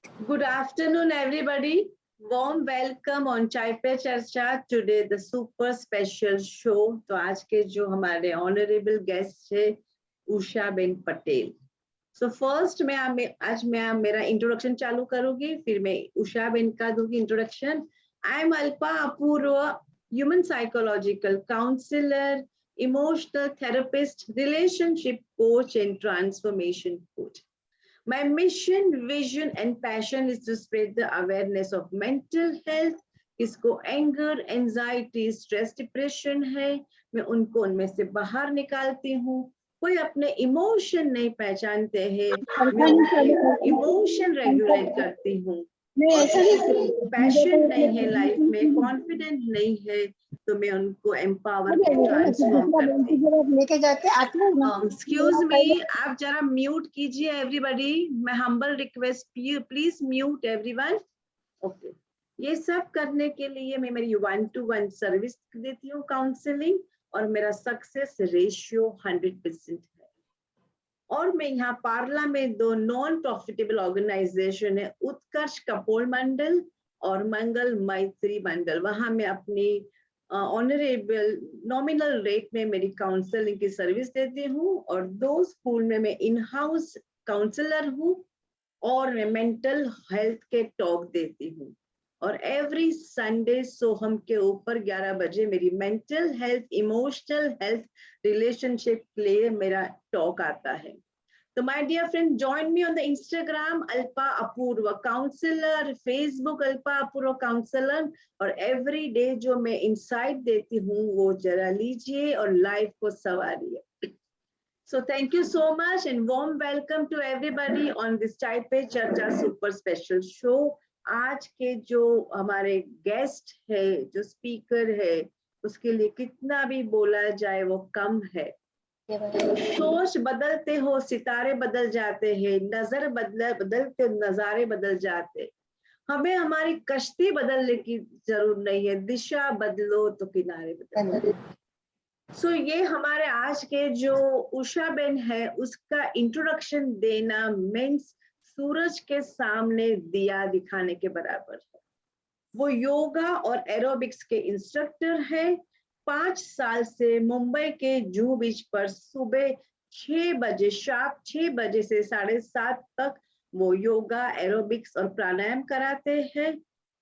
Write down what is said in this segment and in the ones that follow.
Good afternoon, everybody. Warm welcome on Chai पे चर्चा. Today the super special show. तो आज के जो हमारे honorable guest है Usha Ben Patel. So first आज मैं मेरा introduction चालू करूँगी, फिर मैं उषा बेन का दूँगी introduction. I am Alpa Apurva, human psychological counselor, emotional therapist, relationship coach, and transformation coach. My mission, vision, and passion is to spread the awareness of mental health. किसको एंगर, एंजाइटी, स्ट्रेस, डिप्रेशन है, मैं उनको उनमें से बाहर निकालती हूँ. कोई अपने इमोशन नहीं पहचानते हैं, मैं उनके इमोशन रेगुलेट करती हूँ. पैशन नहीं है लाइफ में, कॉन्फिडेंट नहीं है, तो मैं उनको एम्पावर ट्रांसफॉर्म करती हूँ. एक्सक्यूज मी, आप जरा म्यूट कीजिए एवरीबॉडी. मैं humble request, please mute everyone. Okay. ये सब करने के लिए मैं मेरी 1-to-1 सर्विस देती हूँ, काउंसलिंग, और मेरा सक्सेस रेशियो 100% है. और मैं यहाँ पार्ला में 2 नॉन प्रॉफिटेबल ऑर्गेनाइजेशन है, उत्कर्ष कपोल मंडल और मंगल मैत्री मंडल. वहां मैं अपनी ऑनरेबल नॉमिनल रेट में मेरी काउंसलिंग की सर्विस देती हूँ. और 2 स्कूल में मैं इन हाउस काउंसलर हूँ और मैं मेंटल हेल्थ के टॉक देती हूँ. और एवरी संडे सोहम के ऊपर 11 बजे मेरी mental health, emotional health, relationship के लिए मेरा टॉक आता है. तो my dear friend, join me on the Instagram Alpa Apurva counsellor, Facebook Alpa Apurva counsellor. और एवरी डे जो मैं इंसाइट देती हूँ वो जरा लीजिए और लाइफ को संवारिए. So thank you so much and warm welcome to everybody on this चाय पे चर्चा super special show. आज के जो हमारे गेस्ट है, जो स्पीकर है, उसके लिए कितना भी बोला जाए वो कम है. सोच बदलते हो सितारे बदल जाते हैं, नजर बदलते नजारे बदल जाते. हमें हमारी कश्ती बदलने की जरूरत नहीं है, दिशा बदलो तो किनारे बदलो. सो ये हमारे आज के जो उषा बेन है उसका इंट्रोडक्शन देना मीन्स सूरज के सामने दिया दिखाने के बराबर है. वो योगा और एरोबिक्स के इंस्ट्रक्टर है. 5 साल से मुंबई के जुहू बीच पर सुबह 6 बजे, शार्प 6 बजे से 7:30 तक वो योगा, एरोबिक्स और प्राणायाम कराते हैं.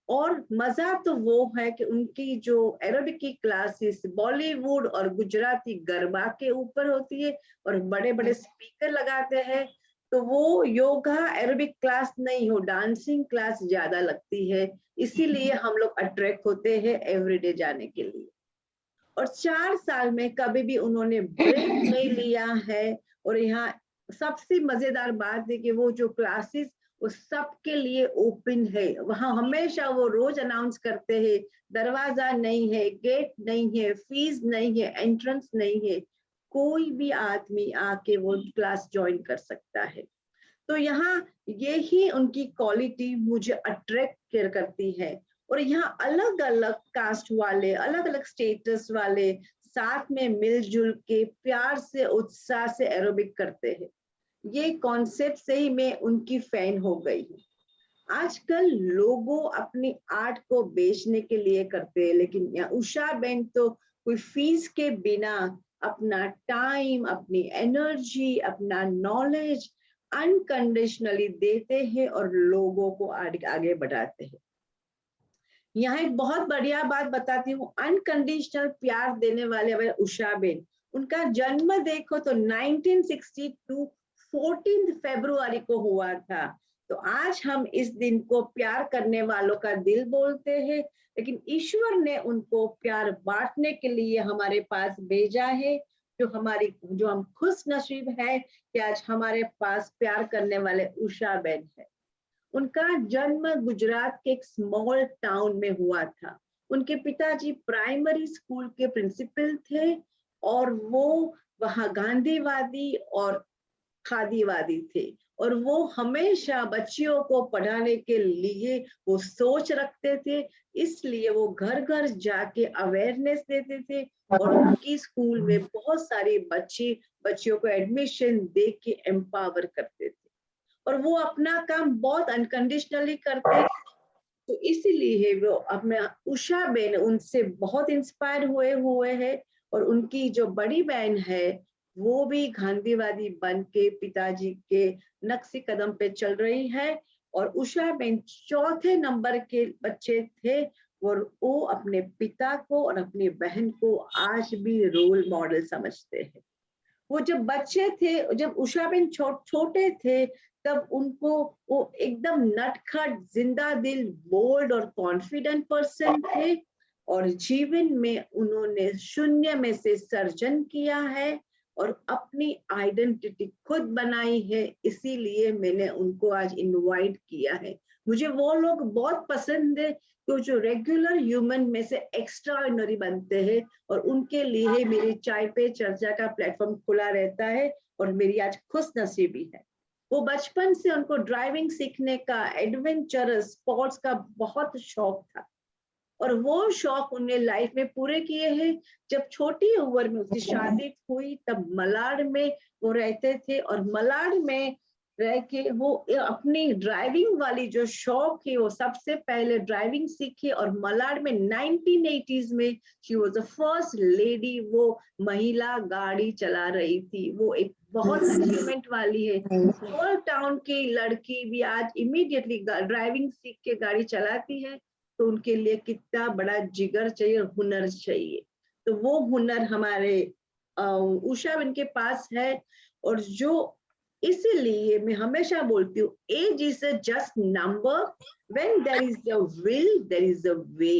और मजा तो वो है कि उनकी जो एरोबिक की क्लासेस बॉलीवुड और गुजराती गरबा के ऊपर होती है और बड़े बड़े स्पीकर लगाते हैं. तो वो योगा एरोबिक क्लास नहीं हो, डांसिंग क्लास ज्यादा लगती है, इसीलिए हम लोग अट्रैक्ट होते हैं एवरीडे जाने के लिए. और 4 साल में कभी भी उन्होंने ब्रेक नहीं लिया है. और यहाँ सबसे मजेदार बात है कि वो जो क्लासेस वो सबके लिए ओपन है. वहां हमेशा वो रोज अनाउंस करते हैं, दरवाजा नहीं है, गेट नहीं है, फीस नहीं है, एंट्रेंस नहीं है, कोई भी आदमी आके वो क्लास ज्वाइन कर सकता है. तो यहाँ यही उनकी क्वालिटी मुझे अट्रैक्ट करती है. और यहाँ अलग अलग कास्ट वाले, अलग अलग स्टेटस वाले साथ में मिलजुल के प्यार से, उत्साह से एरोबिक करते हैं. ये कॉन्सेप्ट से ही मैं उनकी फैन हो गई हूँ. आजकल लोगों अपनी आर्ट को बेचने के लिए करते हैं, लेकिन यहाँ उषा बेन तो कोई फीस के बिना अपना टाइम, अपनी एनर्जी, अपना नॉलेज अनकंडीशनली देते हैं और लोगों को आगे बढ़ाते हैं. यहाँ एक बहुत बढ़िया बात बताती हूँ, अनकंडीशनल प्यार देने वाले उषा बेन, उनका जन्म देखो तो 1962 14 फरवरी को हुआ था. तो आज हम इस दिन को प्यार करने वालों का दिल बोलते हैं, लेकिन ईश्वर ने उनको प्यार बांटने के लिए हमारे पास भेजा है. जो हम खुश नसीब है कि आज हमारे पास प्यार करने वाले उषा बेन है. उनका जन्म गुजरात के एक स्मॉल टाउन में हुआ था. उनके पिताजी प्राइमरी स्कूल के प्रिंसिपल थे और वो वहाँ गांधीवादी और खादीवादी थे. और वो हमेशा बच्चियों को पढ़ाने के लिए वो सोच रखते थे, इसलिए वो घर घर जाके अवेयरनेस देते थे. और उनकी स्कूल में बहुत सारी बच्चियों को एडमिशन दे के एम्पावर करते थे. और वो अपना काम बहुत अनकंडीशनली करते हैं। तो इसीलिए वो अपने उषा बेन उनसे बहुत इंस्पायर हुए हैं। और उनकी जो बड़ी बहन है वो भी गांधीवादी बन के पिताजी के नक्शे कदम पे चल रही है। और उषा बेन चौथे नंबर के बच्चे थे और वो अपने पिता को और अपनी बहन को आज भी रोल मॉडल समझते हैं। वो जब बच्चे थे, जब उषाबेन छोटे थे, तब उनको वो एकदम नटखट, जिंदा दिल, बोल्ड और कॉन्फिडेंट पर्सन थे। और जीवन में उन्होंने शून्य में से सर्जन किया है और अपनी आइडेंटिटी खुद बनाई है। इसीलिए मैंने उनको आज इनवाइट किया है। मुझे वो लोग बहुत पसंद है तो जो रेगुलर ह्यूमन में से एक्स्ट्रा ऑर्डिनरी बनते हैं। और उनके लिए ही मेरी चाय पे चर्चा का प्लेटफॉर्म खुला रहता है और मेरी आज खुश नसीबी है। वो बचपन से उनको ड्राइविंग सीखने का, एडवेंचरस स्पोर्ट्स का बहुत शौक था और वो शौक उन्हें लाइफ में पूरे किए हैं। जब छोटी उम्र में उसकी शादी हुई तब मलाड में वो रहते थे और मलाड में रह के वो अपनी ड्राइविंग वाली जो शौक है वो सबसे पहले ड्राइविंग सीखी। और मलाड में 1980s में she was the first lady, वो महिला गाड़ी चला रही थी। वो एक बहुत अचीवमेंट वाली है। स्मॉल टाउन की लड़की भी आज इमीडिएटली ड्राइविंग सीख के गाड़ी चलाती है। तो उनके लिए कितना बड़ा जिगर चाहिए और हुनर चाहिए। तो वो हुनर हमारे उषा इनके पास है। और जो इसीलिए मैं हमेशा बोलती हूँ, age is a just number, when there is a will there is a way.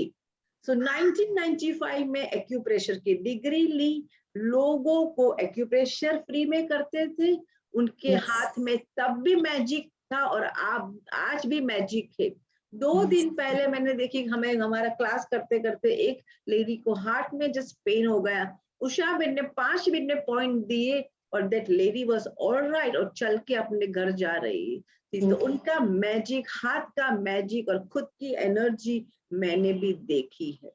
So 1995 में एक्यूप्रेशर की डिग्री ली। लोगों को एक्यूप्रेशर फ्री में करते थे। उनके हाथ में तब भी मैजिक था और आप आज भी मैजिक है। 2 दिन पहले मैंने देखी, हमें हमारा क्लास करते करते एक लेडी को हार्ट में जस्ट पेन हो गया। उषा बेन ने 5 मिनट में पॉइंट दिए और दैट लेडी वाज ऑलराइट और चल के अपने घर जा रही थी। तो उनका मैजिक, हाथ का मैजिक और खुद की एनर्जी मैंने भी देखी है।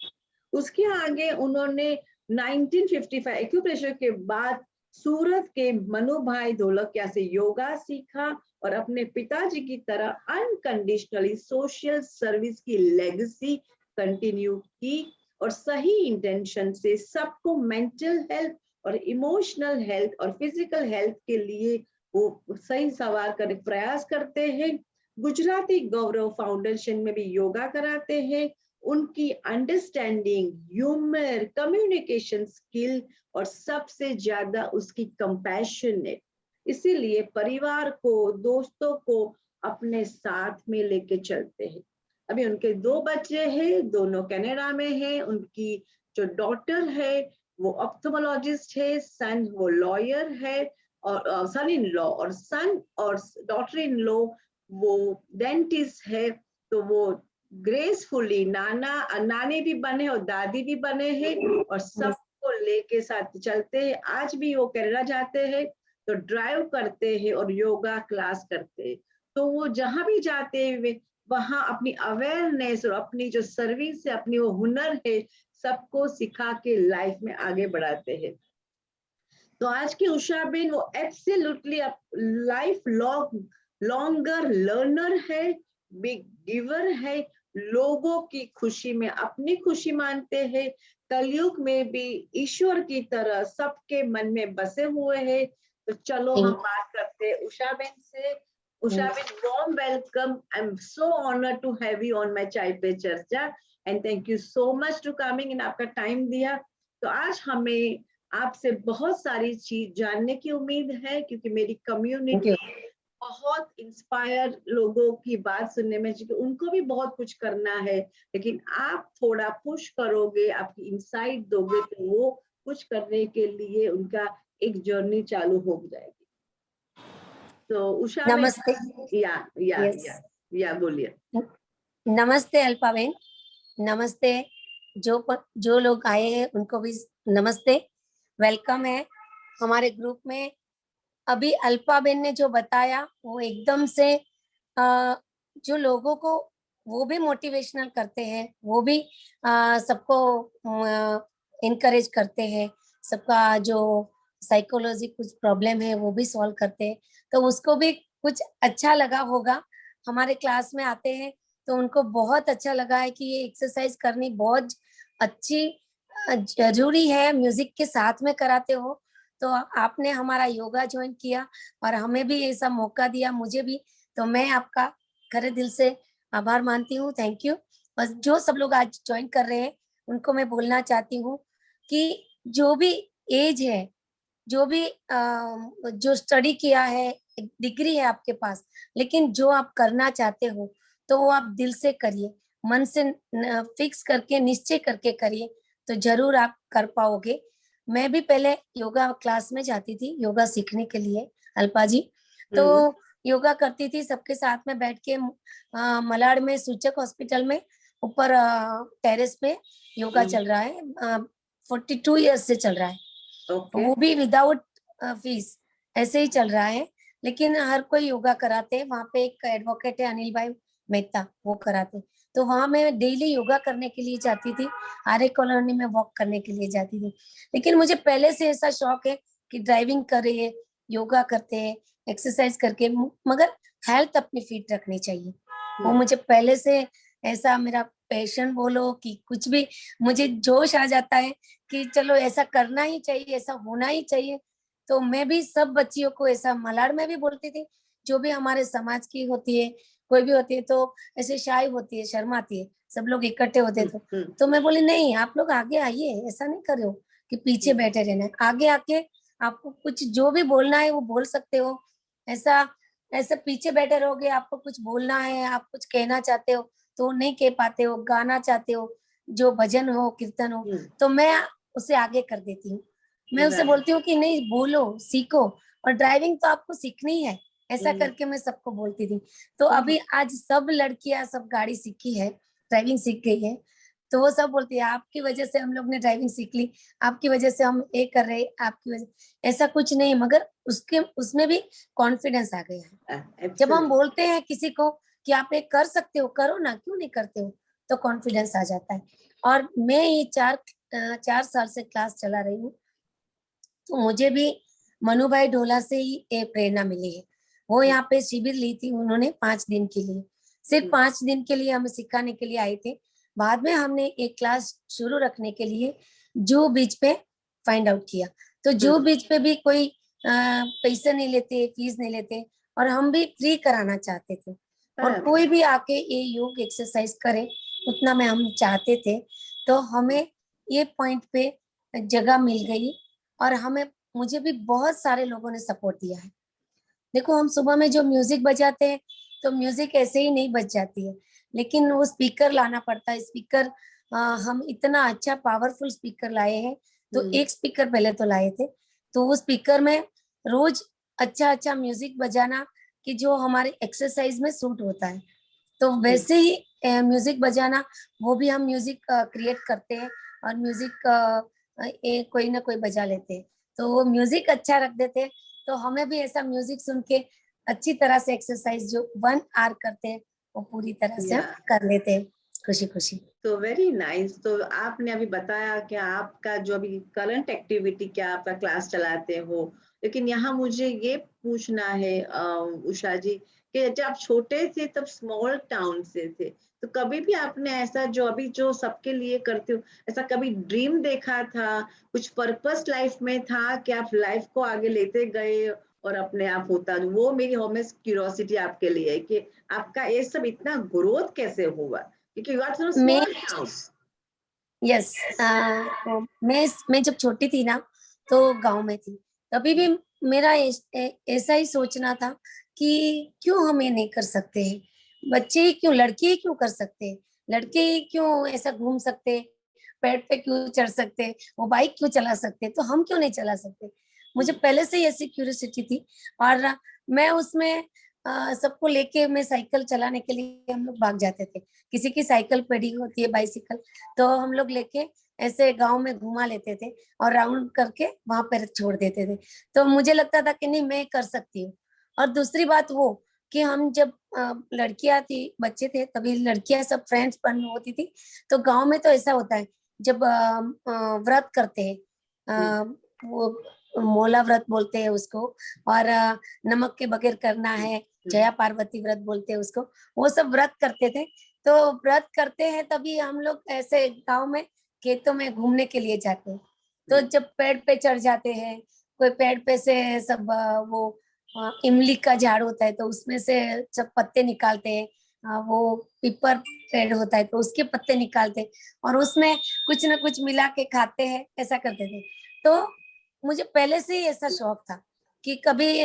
उसके आगे उन्होंने 1955 एक्यूप्रेशर के बाद सूरत के मनु भाई ढोलकिया से योगा सीखा और अपने पिताजी की तरह अनकंडीशनली सोशल सर्विस की लेगेसी कंटिन्यू की। और सही इंटेंशन से सबको मेंटल हेल्थ और इमोशनल हेल्थ और फिजिकल हेल्थ के लिए वो सही सवार कर प्रयास करते हैं। गुजराती गौरव फाउंडेशन में भी योगा कराते हैं। उनकी अंडरस्टैंडिंग, ह्यूमर, कम्युनिकेशन स्किल और सबसे ज्यादा उसकी कंपैशन है। इसीलिए परिवार को, दोस्तों को अपने साथ में लेके चलते हैं। अभी उनके 2 बच्चे हैं, दोनों कनाडा में हैं। उनकी जो डॉटर है वो ऑप्थेमोलॉजिस्ट है, सन वो लॉयर है और सन इन लॉ, और सन और डॉटर इन लॉ वो डेंटिस्ट है। तो वो ग्रेसफुली नानी भी बने और दादी भी बने हैं और सबको लेके साथ चलते हैं। आज भी वो कनाडा जाते हैं तो ड्राइव करते हैं और योगा क्लास करते हैं। तो वो जहां भी जाते हैं वहां अपनी अवेयरनेस और अपनी जो सर्विस है, अपनी वो हुनर है, सबको सिखा के लाइफ में आगे बढ़ाते हैं। तो आज की उषा बेन वो एब्सोल्युटली लाइफ लॉन्गर लर्नर है, बिग गिवर है। लोगों की खुशी में अपनी खुशी मानते हैं। कलयुग में भी ईश्वर की तरह सबके मन में बसे हुए हैं। तो चलो हम बात करते हैं उषा बेन से। Usha Ben, warm welcome. I'm so honored to have you on my चाय पे चर्चा and thank you so much to coming in, आपका टाइम दिया। तो आज हमें आपसे बहुत सारी चीज जानने की उम्मीद है क्योंकि मेरी कम्युनिटी बहुत इंस्पायर लोगों की बात सुनने में, क्योंकि उनको भी बहुत कुछ करना है। लेकिन आप थोड़ा पुश करोगे, आपकी इंसाइट दोगे तो वो कुछ करने के लिए उनका एक जर्नी चालू हो जाएगी। तो उषा में नमस्ते। या बोलिए। नमस्ते अल्पाबेन, नमस्ते। जो लोग आए हैं उनको भी नमस्ते, वेलकम है हमारे ग्रुप में। अभी अल्पाबेन ने जो बताया वो एकदम से जो लोगों को वो भी मोटिवेशनल करते हैं, वो भी सबको इनकरेज करते हैं। सबका जो साइकोलॉजी कुछ प्रॉब्लम है वो भी सॉल्व करते हैं। तो उसको भी कुछ अच्छा लगा होगा। हमारे क्लास में आते हैं तो उनको बहुत अच्छा लगा है कि ये एक्सरसाइज करनी बहुत अच्छी जरूरी है, म्यूजिक के साथ में कराते हो। तो आपने हमारा योगा ज्वाइन किया और हमें भी ऐसा मौका दिया, मुझे भी। तो मैं आपका खरे दिल से आभार मानती हूँ। Thank you. बस जो सब लोग आज ज्वाइन कर रहे हैं उनको मैं बोलना चाहती हूँ कि जो भी एज है, जो भी जो स्टडी किया है, डिग्री है आपके पास, लेकिन जो आप करना चाहते हो तो वो आप दिल से करिए, मन से फिक्स करके निश्चय करके करिए, तो जरूर आप कर पाओगे। मैं भी पहले योगा क्लास में जाती थी योगा सीखने के लिए, अल्पा जी। तो योगा करती थी सबके साथ में बैठ के, मलाड में सूचक हॉस्पिटल में ऊपर टेरेस पे योगा चल रहा है, 42 ईयर्स से चल रहा है। ओके। वो भी विदाउट फीस ऐसे ही चल रहा है, लेकिन हर कोई योगा कराते हैं। वहाँ पे एक एडवोकेट है अनिल भाई मेहता, वो कराते। तो वहाँ मैं डेली योगा करने के लिए जाती थी, आर्य कॉलोनी में वॉक करने के लिए जाती थी। लेकिन मुझे पहले से ऐसा शौक है कि ड्राइविंग करे, योगा करते हैं, एक्सरसाइज करके, मगर हेल्थ अपनी फिट रखनी चाहिए। वो मुझे पहले से ऐसा, मेरा पैशन बोलो कि कुछ भी, मुझे जोश आ जाता है कि चलो ऐसा करना ही चाहिए, ऐसा होना ही चाहिए। तो मैं भी सब बच्चियों को ऐसा मलाड में भी बोलती थी, जो भी हमारे समाज की होती है, कोई भी होती है तो ऐसे शाय होती है, शर्माती है, सब लोग इकट्ठे होते थे। तो मैं बोली नहीं, आप लोग आगे आइए, ऐसा नहीं करो कि पीछे बैठे रहना है, आगे आके आपको कुछ जो भी बोलना है वो बोल सकते हो। ऐसा ऐसा पीछे बैठे रहोगे, आपको कुछ बोलना है, आप कुछ कहना चाहते हो तो नहीं कह पाते हो, गाना चाहते हो, जो भजन हो, कीर्तन हो, तो मैं उसे आगे कर देती हूँ। मैं उसे बोलती हूँ कि नहीं, बोलो, सीखो, और ड्राइविंग तो आपको सीखनी है, ऐसा करके मैं सबको बोलती थी। तो अभी आज सब लड़कियां सब गाड़ी सीखी है, ड्राइविंग सीख गई है, तो वो सब बोलती है आपकी वजह से हम लोग ने ड्राइविंग सीख ली, आपकी वजह से हम ये कर रहे, आपकी वजह। ऐसा कुछ नहीं, मगर उसके उसमें भी कॉन्फिडेंस आ गया है। जब हम बोलते हैं किसी को कि आप ये कर सकते हो, करो ना, क्यों नहीं करते हो, तो कॉन्फिडेंस आ जाता है। और मैं ये 4 साल से क्लास चला रही हूँ, तो मुझे भी मनु भाई ढोला से ही ये प्रेरणा मिली है। वो यहाँ पे शिविर ली थी उन्होंने 5 दिन के लिए, सिर्फ 5 दिन के लिए हमें सिखाने के लिए आए थे। बाद में हमने एक क्लास शुरू रखने के लिए जूहू बीच पे फाइंड आउट किया। तो जूहू बीच पे भी कोई पैसे नहीं लेते, फीस नहीं लेते, और हम भी फ्री कराना चाहते थे, और कोई भी आके ये योग एक्सरसाइज करे, उतना में हम चाहते थे। तो हमें ये पॉइंट पे जगह मिल गई, और हमें, मुझे भी बहुत सारे लोगों ने सपोर्ट दिया है। देखो, हम सुबह में जो म्यूजिक बजाते हैं तो म्यूजिक ऐसे ही नहीं बज जाती है, लेकिन वो स्पीकर लाना पड़ता है। स्पीकर हम इतना अच्छा पावरफुल स्पीकर लाए हैं। तो एक स्पीकर पहले तो लाए थे, तो वो स्पीकर में रोज अच्छा अच्छा म्यूजिक बजाना कि जो हमारे एक्सरसाइज में सूट होता है, तो वैसे ही म्यूजिक बजाना, वो भी हम म्यूजिक क्रिएट करते हैं, और म्यूजिक कोई ना कोई बजा लेते हैं। तो वो म्यूजिक अच्छा रख देते हैं, तो हमें भी ऐसा म्यूजिक सुन के अच्छी तरह से एक्सरसाइज जो 1 आवर करते हैं वो पूरी तरह से हम कर लेते हैं, खुशी खुशी। तो वेरी नाइस। तो आपने अभी बताया कि आपका जो अभी करंट एक्टिविटी क्या, आपका क्लास चलाते हो, लेकिन यहाँ मुझे ये पूछना है उषा जी कि जब आप छोटे थे तब स्मॉल टाउन से थे, तो कभी भी आपने ऐसा जो अभी जो सबके लिए करते हो, ऐसा कभी ड्रीम देखा था, कुछ पर्पस लाइफ में था कि आप लाइफ को आगे लेते गए और अपने आप होता? वो मेरी हॉनेस्ट क्यूरियोसिटी आपके लिए है कि आपका ये सब इतना ग्रोथ कैसे हुआ, क्योंकि यू आर फ्रॉम मैं स्मॉल टाउन। यस, मैं जब छोटी थी ना, तो गांव में थी, तभी भी मेरा ऐसा ही सोचना था कि क्यों हम ये नहीं कर सकते हैं, बच्चे ही क्यों, लड़के ही क्यों कर सकते हैं, लड़के ही क्यों ऐसा घूम सकते, पेड़ पे क्यों चढ़ सकते, वो बाइक क्यों चला सकते, तो हम क्यों नहीं चला सकते। मुझे पहले से ही ऐसी क्यूरियोसिटी थी, और मैं उसमें सबको लेके, मैं साइकिल चलाने के लिए हम लोग भाग जाते थे। किसी की साइकिल पड़ी होती है, बाइसिकल, तो हम लोग लेके ऐसे गांव में घुमा लेते थे और राउंड करके वहां पर छोड़ देते थे। तो मुझे लगता था कि नहीं, मैं कर सकती हूँ। और दूसरी बात वो कि हम जब लड़कियां थी, बच्चे थे, तभी लड़कियां सब फ्रेंड्स बन होती थी। तो गांव में तो ऐसा होता है, जब व्रत करते हैं, वो मोला व्रत बोलते हैं उसको, और नमक के बगैर करना है, जया पार्वती व्रत बोलते हैं उसको, वो सब व्रत करते थे। तो व्रत करते हैं तभी हम लोग ऐसे गांव में खेतों में घूमने के लिए जाते हैं। तो जब पेड़ पे चढ़ जाते हैं, कोई पेड़ पे से सब वो इमली का झाड़ होता है तो उसमें से जब पत्ते निकालते हैं, वो पीपर पेड़ होता है तो उसके पत्ते निकालते हैं और उसमें कुछ ना कुछ मिला के खाते हैं, ऐसा करते थे। तो मुझे पहले से ही ऐसा शौक था कि कभी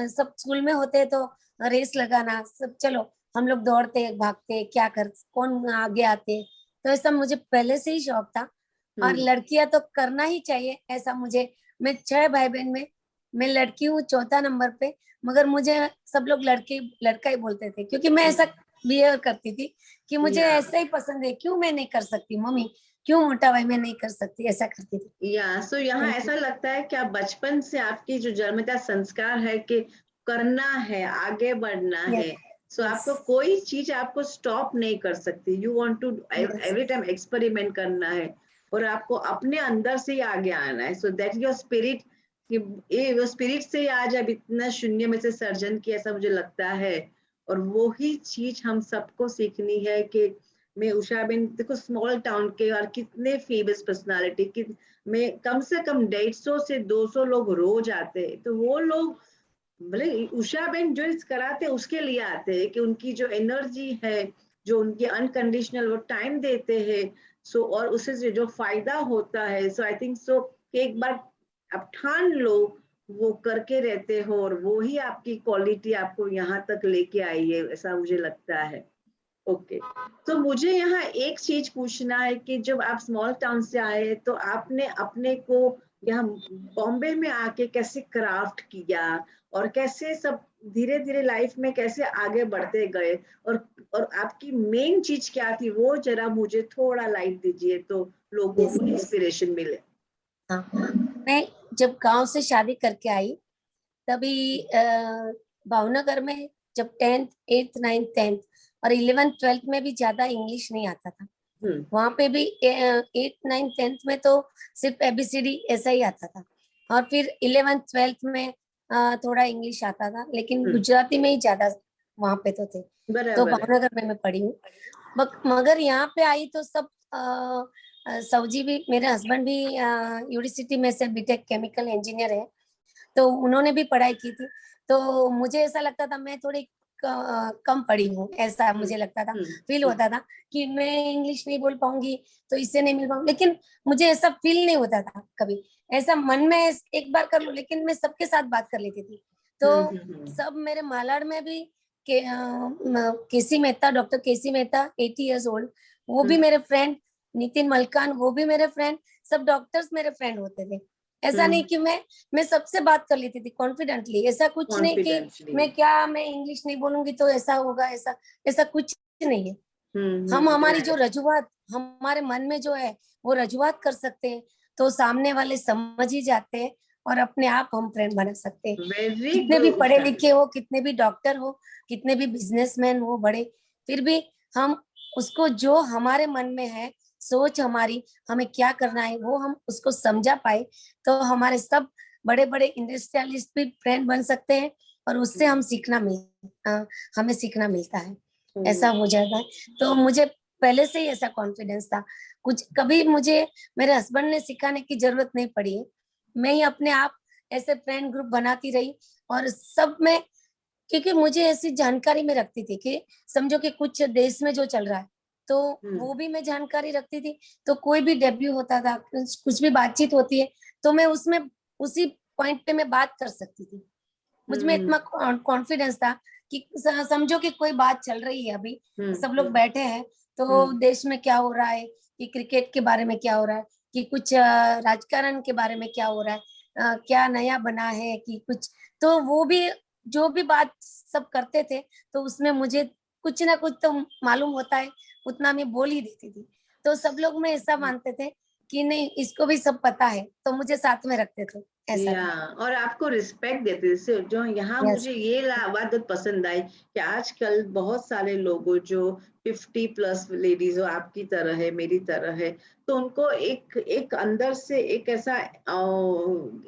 सब स्कूल में होते हैं तो रेस लगाना, सब चलो हम लोग दौड़ते भागते क्या कर कौन आगे आते, तो ऐसा मुझे पहले से ही शौक था। और लड़कियां तो करना ही चाहिए ऐसा। मुझे, मैं 6 भाई बहन में मैं लड़की हूँ, चौथा नंबर पे, मगर मुझे सब लोग लड़का ही बोलते थे क्योंकि मैं ऐसा बिहेव करती थी कि मुझे ऐसा ही पसंद है, क्यों मैं नहीं कर सकती मम्मी, क्यों मोटा भाई मैं नहीं कर सकती, ऐसा करती थी। सो यहाँ ऐसा लगता है कि आप बचपन से आपकी जो जन्मता संस्कार है कि करना है, आगे बढ़ना है, सो आपको कोई चीज आपको स्टॉप नहीं कर सकती। You want to every time experiment करना है और आपको अपने अंदर से ही आगे आना है। सो दैट योर स्पिरिट, वो स्पिरिट से ही आज अब इतना शून्य में से सर्जन किया, ऐसा मुझे लगता है। और वो ही चीज हम सबको सीखनी है कि मैं उषा बेन देखो स्मॉल टाउन के और कितने फेमस पर्सनालिटी में कम से कम 150 से 200 लोग रोज आते हैं। तो वो लोग भले उषा बेन जो इस कराते उसके लिए आते हैं कि उनकी जो एनर्जी है, जो उनकी अनकंडीशनल वो टाइम देते हैं, सो और उससे जो फायदा होता है, सो आई थिंक सो एक बार आप ठान लो, वो करके रहते हो और वो ही आपकी क्वालिटी आपको यहाँ तक लेके आई है, ऐसा मुझे लगता है। ओके, तो मुझे यहाँ एक चीज पूछना है कि जब आप स्मॉल टाउन से आए तो आपने अपने को यहाँ बॉम्बे में आके कैसे क्राफ्ट किया और कैसे सब धीरे धीरे लाइफ में कैसे आगे बढ़ते गए, और आपकी मेन चीज क्या थी, वो जरा मुझे थोड़ा लाइट दीजिए तो लोगों को इंस्पिरेशन मिले। हाँ, मैं जब गांव से शादी करके आई तभी भावनगर में जब 10th 8th 9th 10th और 11th 12th में भी ज्यादा इंग्लिश नहीं आता था। वहां पे भी 8th 9th 10th में तो सिर्फ ABCD ऐसा ही आता था और फिर 11th 12th में थोड़ा इंग्लिश आता था, लेकिन गुजराती में ही ज्यादा वहां पे तो थे। तो भावनगर में मैं पढ़ी हूँ, मगर यहाँ पे आई तो सब सऊजी भी, मेरे हस्बैंड भी यूनिवर्सिटी में से बीटेक केमिकल इंजीनियर है, तो उन्होंने भी पढ़ाई की थी। तो मुझे ऐसा लगता था मैं थोड़ी कम पढ़ी हूँ, ऐसा मुझे लगता था, फील होता था कि मैं इंग्लिश नहीं बोल पाऊंगी तो इससे नहीं मिल पाऊंगी। लेकिन मुझे ऐसा फील नहीं होता था कभी, ऐसा मन में एक बार कर लूं, लेकिन मैं सबके साथ बात कर लेती थी। तो सब मेरे मालाड में भी केसी मेहता, डॉक्टर केसी मेहता 80 years old, वो भी मेरे फ्रेंड, नितिन मलकान वो भी मेरे फ्रेंड, सब डॉक्टर्स मेरे फ्रेंड होते थे। ऐसा नहीं कि मैं सबसे बात कर लेती थी कॉन्फिडेंटली, ऐसा कुछ नहीं कि मैं इंग्लिश नहीं बोलूंगी तो ऐसा होगा, ऐसा कुछ नहीं है। हम हमारी जो रजूआत हमारे मन में जो है वो रजूआत कर सकते हैं, तो सामने वाले समझ ही जाते हैं और अपने आप हम फ्रेंड बना सकते हैं। कितने भी पढ़े लिखे हो, कितने भी डॉक्टर हो, कितने भी बिजनेसमैन हो बड़े, फिर भी हम उसको जो हमारे मन में है, सोच हमारी, हमें क्या करना है वो हम उसको समझा पाए तो हमारे सब बड़े बड़े इंडस्ट्रियलिस्ट भी फ्रेंड बन सकते हैं और उससे हमें सीखना मिलता है, ऐसा हो जाता है। तो मुझे पहले से ही ऐसा कॉन्फिडेंस था, कुछ कभी मुझे मेरे हस्बैंड ने सिखाने की जरूरत नहीं पड़ी है, मैं ही अपने आप ऐसे फ्रेंड ग्रुप बनाती रही और सब में, क्योंकि मुझे ऐसी जानकारी में रखती थी कि समझो कि कुछ देश में जो चल रहा है तो वो भी मैं जानकारी रखती थी। तो कोई भी डेब्यू होता था, कुछ भी बातचीत होती है तो मैं उसमें उसी पॉइंट पे मैं बात कर सकती थी। मुझ में इतना कॉन्फिडेंस था कि समझो कि कोई बात चल रही है, अभी सब लोग बैठे हैं तो देश में क्या हो रहा है, कि क्रिकेट के बारे में क्या हो रहा है, कि कुछ राजकारण के बारे में क्या हो रहा है, क्या नया बना है, कि कुछ, तो वो भी जो भी बात सब करते थे तो उसमें मुझे कुछ ना कुछ तो मालूम होता है, उतना मैं बोल ही देती थी। तो सब लोग में ऐसा मानते थे कि नहीं इसको भी सब पता है, तो मुझे साथ में रखते थे। ऐसा या और आपको रिस्पेक्ट देते, जैसे जो यहाँ यस मुझे ये बात पसंद आई कि आजकल बहुत सारे लोगों जो 50+ लेडीज हो, आपकी तरह है, मेरी तरह है, तो उनको एक एक अंदर से एक ऐसा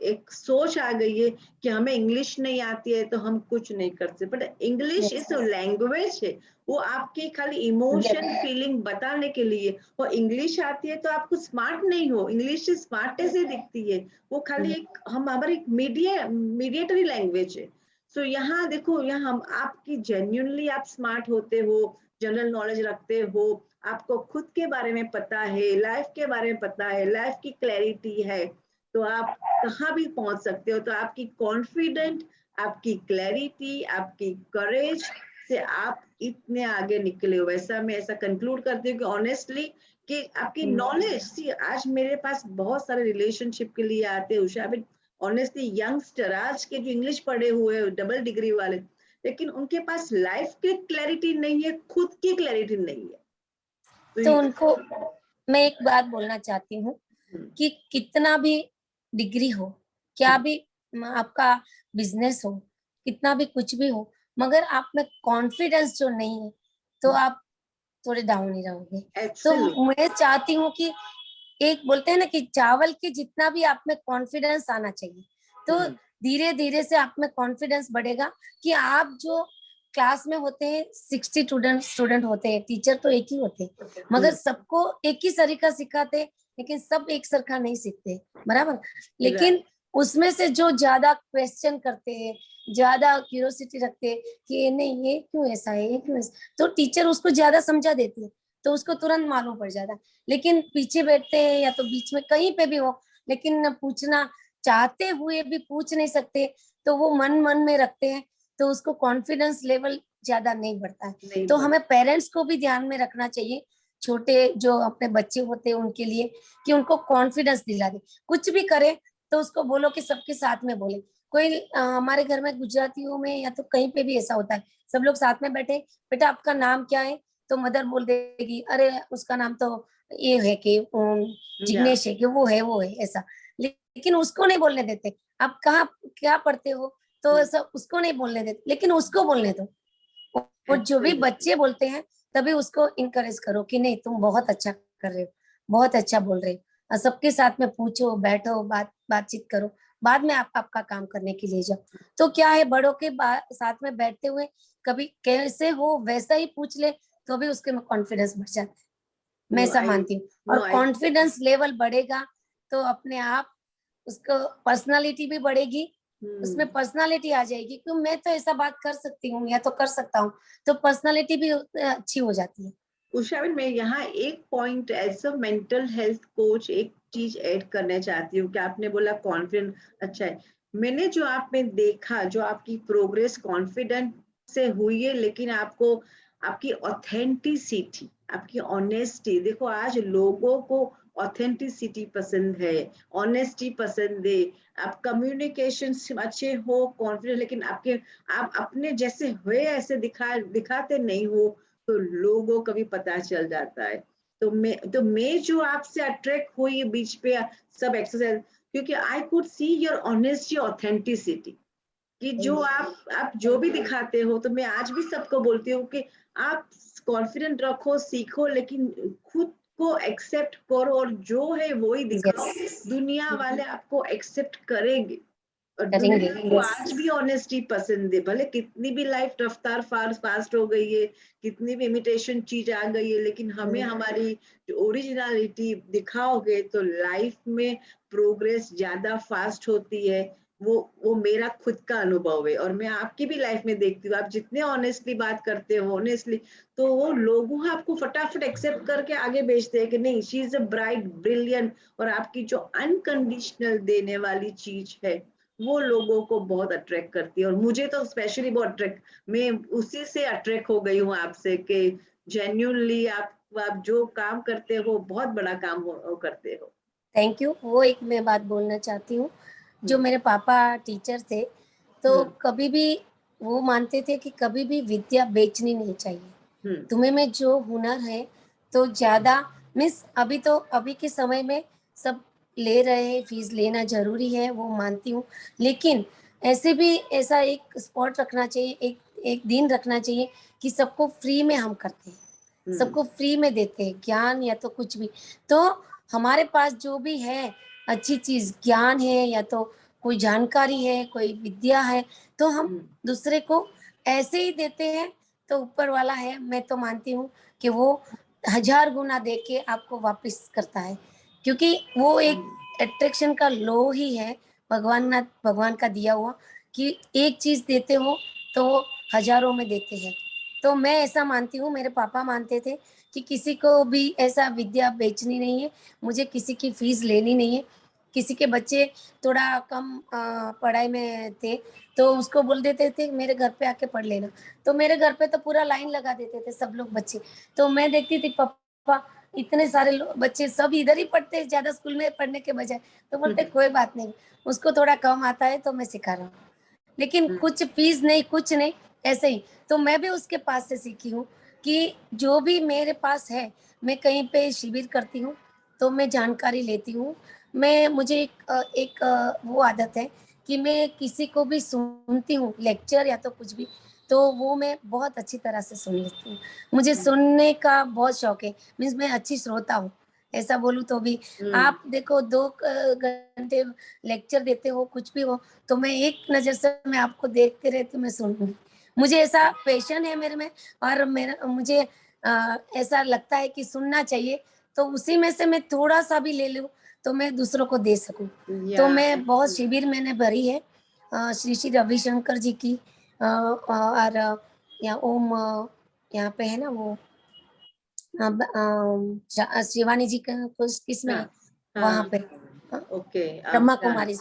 एक सोच आ गई है कि हमें इंग्लिश नहीं आती है तो हम कुछ नहीं करते, but English yes is language है, वो आपकी खाली इमोशन यस फीलिंग बताने के लिए। और इंग्लिश आती है तो आपको स्मार्ट नहीं हो, इंग्लिश स्मार्ट से दिखती है, वो खाली एक हम हमारी एक मीडिएटरी लैंग्वेज है। सो यहाँ देखो, यहाँ हम आपकी जेन्युइनली आप स्मार्ट होते हो, जनरल नॉलेज रखते हो, आपको खुद के बारे में पता है, लाइफ के बारे में पता है, लाइफ की क्लैरिटी है, तो आप कहाँ भी पहुंच सकते हो। तो आपकी कॉन्फिडेंट, आपकी क्लैरिटी, आपकी करेज से आप इतने आगे निकले हो। वैसा मैं ऐसा कंक्लूड करती हूँ कि ऑनेस्टली कि आपकी नॉलेज, सी आज मेरे पास बहुत सारे रिलेशनशिप के लिए आते हैं उषा, बट ऑनेस्टली यंगस्टर आज के जो इंग्लिश पढ़े हुए डबल डिग्री वाले, लेकिन उनके पास लाइफ की क्लैरिटी नहीं है, खुद की क्लैरिटी नहीं है। तो तो उनको मैं एक बात बोलना चाहती हूँ हम्म, कि कितना भी डिग्री हो, क्या भी आपका बिजनेस हो, कितना भी कुछ भी हो, मगर आप में कॉन्फिडेंस जो नहीं है तो आप थोड़े डाउन ही रहोगे। तो एब्सोल्यूट, मैं चाहती हूँ कि एक बोलते हैं ना कि चावल के जितना भी आप में कॉन्फिडेंस आना चाहिए, तो धीरे धीरे से आप में कॉन्फिडेंस बढ़ेगा कि आप जो क्लास में होते हैं 60 स्टूडेंट होते हैं, टीचर तो एक ही होते हैं, मगर सबको एक ही तरीका सिखाते हैं, लेकिन सब एक सरखा नहीं सीखते, बराबर। लेकिन उसमें से जो ज्यादा क्वेश्चन करते हैं, ज्यादा क्यूरियोसिटी रखते हैं कि ये नहीं, ये क्यों ऐसा है, ये क्यों ऐसा, तो टीचर उसको ज्यादा समझा देती है, तो उसको तुरंत मालूम पड़ जाता है। लेकिन पीछे बैठते हैं या तो बीच में कहीं पे भी हो, लेकिन पूछना चाहते हुए भी पूछ नहीं सकते, तो वो मन मन में रखते हैं, तो उसको कॉन्फिडेंस लेवल ज्यादा नहीं बढ़ता है। नहीं तो बढ़, हमें पेरेंट्स को भी ध्यान में रखना चाहिए, छोटे जो अपने बच्चे होते हैं उनके लिए, कि उनको कॉन्फिडेंस दिला दे, कुछ भी करे तो उसको बोलो कि सबके साथ में बोले। कोई हमारे घर में गुजरातियों में या तो कहीं पे भी ऐसा होता है, सब लोग साथ में बैठे, बेटा आपका नाम क्या है, तो मदर बोल देगी अरे उसका नाम तो ये है कि या जिग्नेश है, कि वो है ऐसा, लेकिन उसको नहीं बोलने देते। आप कहाँ क्या पढ़ते हो, तो ऐसा उसको नहीं बोलने देते, लेकिन उसको बोलने दो। और जो भी एब्सोल्युटली, बच्चे बोलते हैं तभी उसको इनकरेज करो कि नहीं तुम बहुत अच्छा कर रहे हो, बहुत अच्छा बोल रहे हो, और सबके साथ में पूछो, बैठो, बातचीत करो, बाद में आप आपका काम करने के लिए जाओ। तो क्या है, बड़ों के साथ में बैठते हुए कभी कैसे हो वैसा ही पूछ ले, तो भी उसके में कॉन्फिडेंस बढ़ जाता है, मैं नो ऐसा आई, मानती हूँ। और नो आई, कॉन्फिडेंस लेवल बढ़ेगा तो अपने आप उसको पर्सनालिटी भी बढ़ेगी, उसमें पर्सनालिटी आ जाएगी, क्यों मैं तो ऐसा बात कर सकती हूँ या तो कर सकता हूँ, तो पर्सनालिटी भी अच्छी हो जाती है। उषाविन, मैं यहाँ एक point as a mental health coach एक चीज ऐड करना चाहती हूँ कि आपने बोला कॉन्फिडेंट, अच्छा है, मैंने जो आप में देखा, जो आपकी प्रोग्रेस कॉन्फिडेंट से हुई है, लेकिन आपको आपकी ऑथेंटिसिटी, आपकी ऑनेस्टी, देखो आज लोगों को ऑथेंटिसिटी पसंद है, ऑनेस्टी पसंद है, आप कम्युनिकेशन अच्छे हो, कॉन्फिडेंट, लेकिन आपके आप अपने जैसे हुए ऐसे दिखाते नहीं हो, तो लोगों को भी पता चल जाता है। तो मैं जो आपसे अट्रैक्ट हुई बीच पे सब एक्सरसाइज, क्योंकि I could see your honesty, authenticity, कि जो आप जो भी दिखाते हो, तो मैं आज भी सबको बोलती हूँ कि आप कॉन्फिडेंट रखो, सीखो, लेकिन खुद को एक्सेप्ट करो, और जो है वो ही दिखाओ, यस, दुनिया वाले आपको एक्सेप्ट करेंगे। और करेंगे, दुनिया को यस, आज भी ऑनेस्टी पसंद है, भले कितनी भी लाइफ रफ्तार फास्ट हो गई है, कितनी भी इमिटेशन चीज आ गई है, लेकिन हमें हमारी जो ओरिजिनलिटी दिखाओगे तो लाइफ में प्रोग्रेस ज्यादा फास्ट होती है। वो मेरा खुद का अनुभव है, और मैं आपकी भी लाइफ में देखती हूँ, आप जितने ऑनेस्टली बात करते हो, ऑनेस्टली, तो वो लोग आपको फटाफट एक्सेप्ट करके आगे भेजते हैं कि नहीं, she is a bright, brilliant, और आपकी जो अनकंडीशनल देने वाली चीज है वो लोगों को बहुत अट्रैक्ट करती है। और मुझे तो स्पेशली बहुत अट्रैक्ट, मैं उसी से अट्रैक्ट हो गई हूँ आपसे, कि जेन्यूनली आप जो काम करते हो बहुत बड़ा काम हो करते हो। Thank you. वो एक मैं बात बोलना चाहती हूँ, जो हम्म, मेरे पापा टीचर थे, तो हम्म, कभी भी वो मानते थे कि कभी भी विद्या बेचनी नहीं चाहिए, हम्म, तुम्हें में जो हुनर है तो ज्यादा मीन्स, अभी तो अभी के समय में सब ले रहे हैं, फीस लेना जरूरी है, वो मानती हूँ, लेकिन ऐसे भी ऐसा एक स्पॉट रखना चाहिए, एक एक दिन रखना चाहिए कि सबको फ्री में हम करते हैं, सबको फ्री में देते हैं ज्ञान या तो कुछ भी। तो हमारे पास जो भी है अच्छी चीज, ज्ञान है या तो कोई जानकारी है, कोई विद्या है, तो हम दूसरे को ऐसे ही देते हैं। तो ऊपर वाला है, मैं तो मानती हूँ कि वो 1000 गुना दे के आपको वापस करता है, क्योंकि वो एक अट्रैक्शन का लॉ ही है, भगवान का दिया हुआ, कि एक चीज देते हो तो वो हजारों में देते हैं। तो मैं ऐसा मानती हूँ, मेरे पापा मानते थे कि किसी को भी ऐसा विद्या बेचनी नहीं है, मुझे किसी की फीस लेनी नहीं है। किसी के बच्चे थोड़ा कम पढ़ाई में थे तो उसको बोल देते थे मेरे घर पे आके पढ़ लेना, तो मेरे घर पे तो पूरा लाइन लगा देते थे सब लोग बच्चे। तो मैं देखती थी पापा इतने सारे बच्चे सब इधर ही पढ़ते हैं ज्यादा स्कूल में पढ़ने के बजाय, तो बोलते कोई बात नहीं, उसको थोड़ा कम आता है तो मैं सिखा रहा हूँ, लेकिन कुछ फीस नहीं, कुछ नहीं, ऐसे ही। तो मैं भी उसके पास से सीखी हूँ कि जो भी मेरे पास है, मैं कहीं पे शिविर करती हूँ तो मैं जानकारी लेती हूँ। मैं मुझे एक वो आदत है कि मैं किसी को भी सुनती हूँ, लेक्चर या तो कुछ भी, तो वो मैं बहुत अच्छी तरह से सुन लेती हूँ। मुझे सुनने का बहुत शौक है, मीन्स मैं अच्छी श्रोता हूँ, ऐसा बोलूँ तो भी। आप देखो 2 घंटे लेक्चर देते हो, कुछ भी हो, तो मैं एक नज़र से मैं आपको देखते रहती हूँ, मैं सुनूँगी। मुझे ऐसा पैशन है मेरे में, और मेरा मुझे ऐसा लगता है कि सुनना चाहिए, तो उसी में से मैं थोड़ा-सा भी ले लूँ, तो मैं दूसरों को दे सकूँ। तो मैं बहुत शिविर मैंने भरी है, श्री श्री रविशंकर जी की, और यहाँ ओम, यहाँ पे है ना वो, शिवानी जी का कुछ किसमें है, वहाँ पे ओके, ब्रह्मा कुमारीज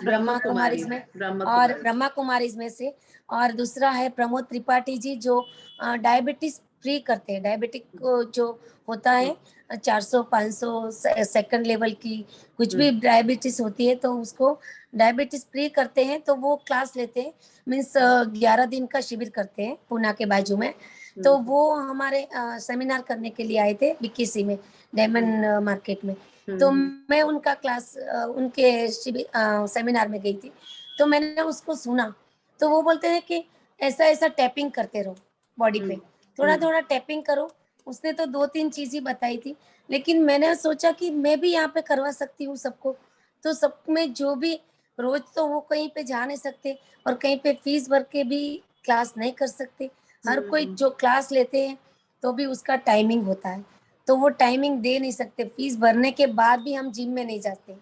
में, और ब्रह्मा कुमारीज में से। और दूसरा है प्रमोद त्रिपाठी जी, जो डायबिटीज फ्री करते हैं, डायबिटिक को जो होता है 400-500 सेकंड लेवल की कुछ भी डायबिटीज होती है, तो उसको डायबिटीज फ्री करते हैं, तो वो क्लास लेते हैं, मीन्स 11 दिन का शिविर करते हैं पूना के बाजू में। तो वो हमारे सेमिनार करने के लिए आए थे बीकेसी में, डायमंड मार्केट में। तो मैं उनका क्लास, उनके सेमिनार में गई थी, तो मैंने उसको सुना, तो वो बोलते हैं कि ऐसा ऐसा टैपिंग करते रहो बॉडी पे, थोड़ा थोड़ा टैपिंग करो। उसने तो 2-3 चीज ही बताई थी, लेकिन मैंने सोचा कि मैं भी यहाँ पे करवा सकती हूँ सबको। तो सब में जो भी, रोज तो वो कहीं पे जा नहीं सकते, और कहीं पे फीस भर के भी क्लास नहीं कर सकते। हर कोई जो क्लास लेते हैं तो भी उसका टाइमिंग होता है, तो वो टाइमिंग दे नहीं सकते। फीस भरने के बाद भी हम जिम में नहीं जाते।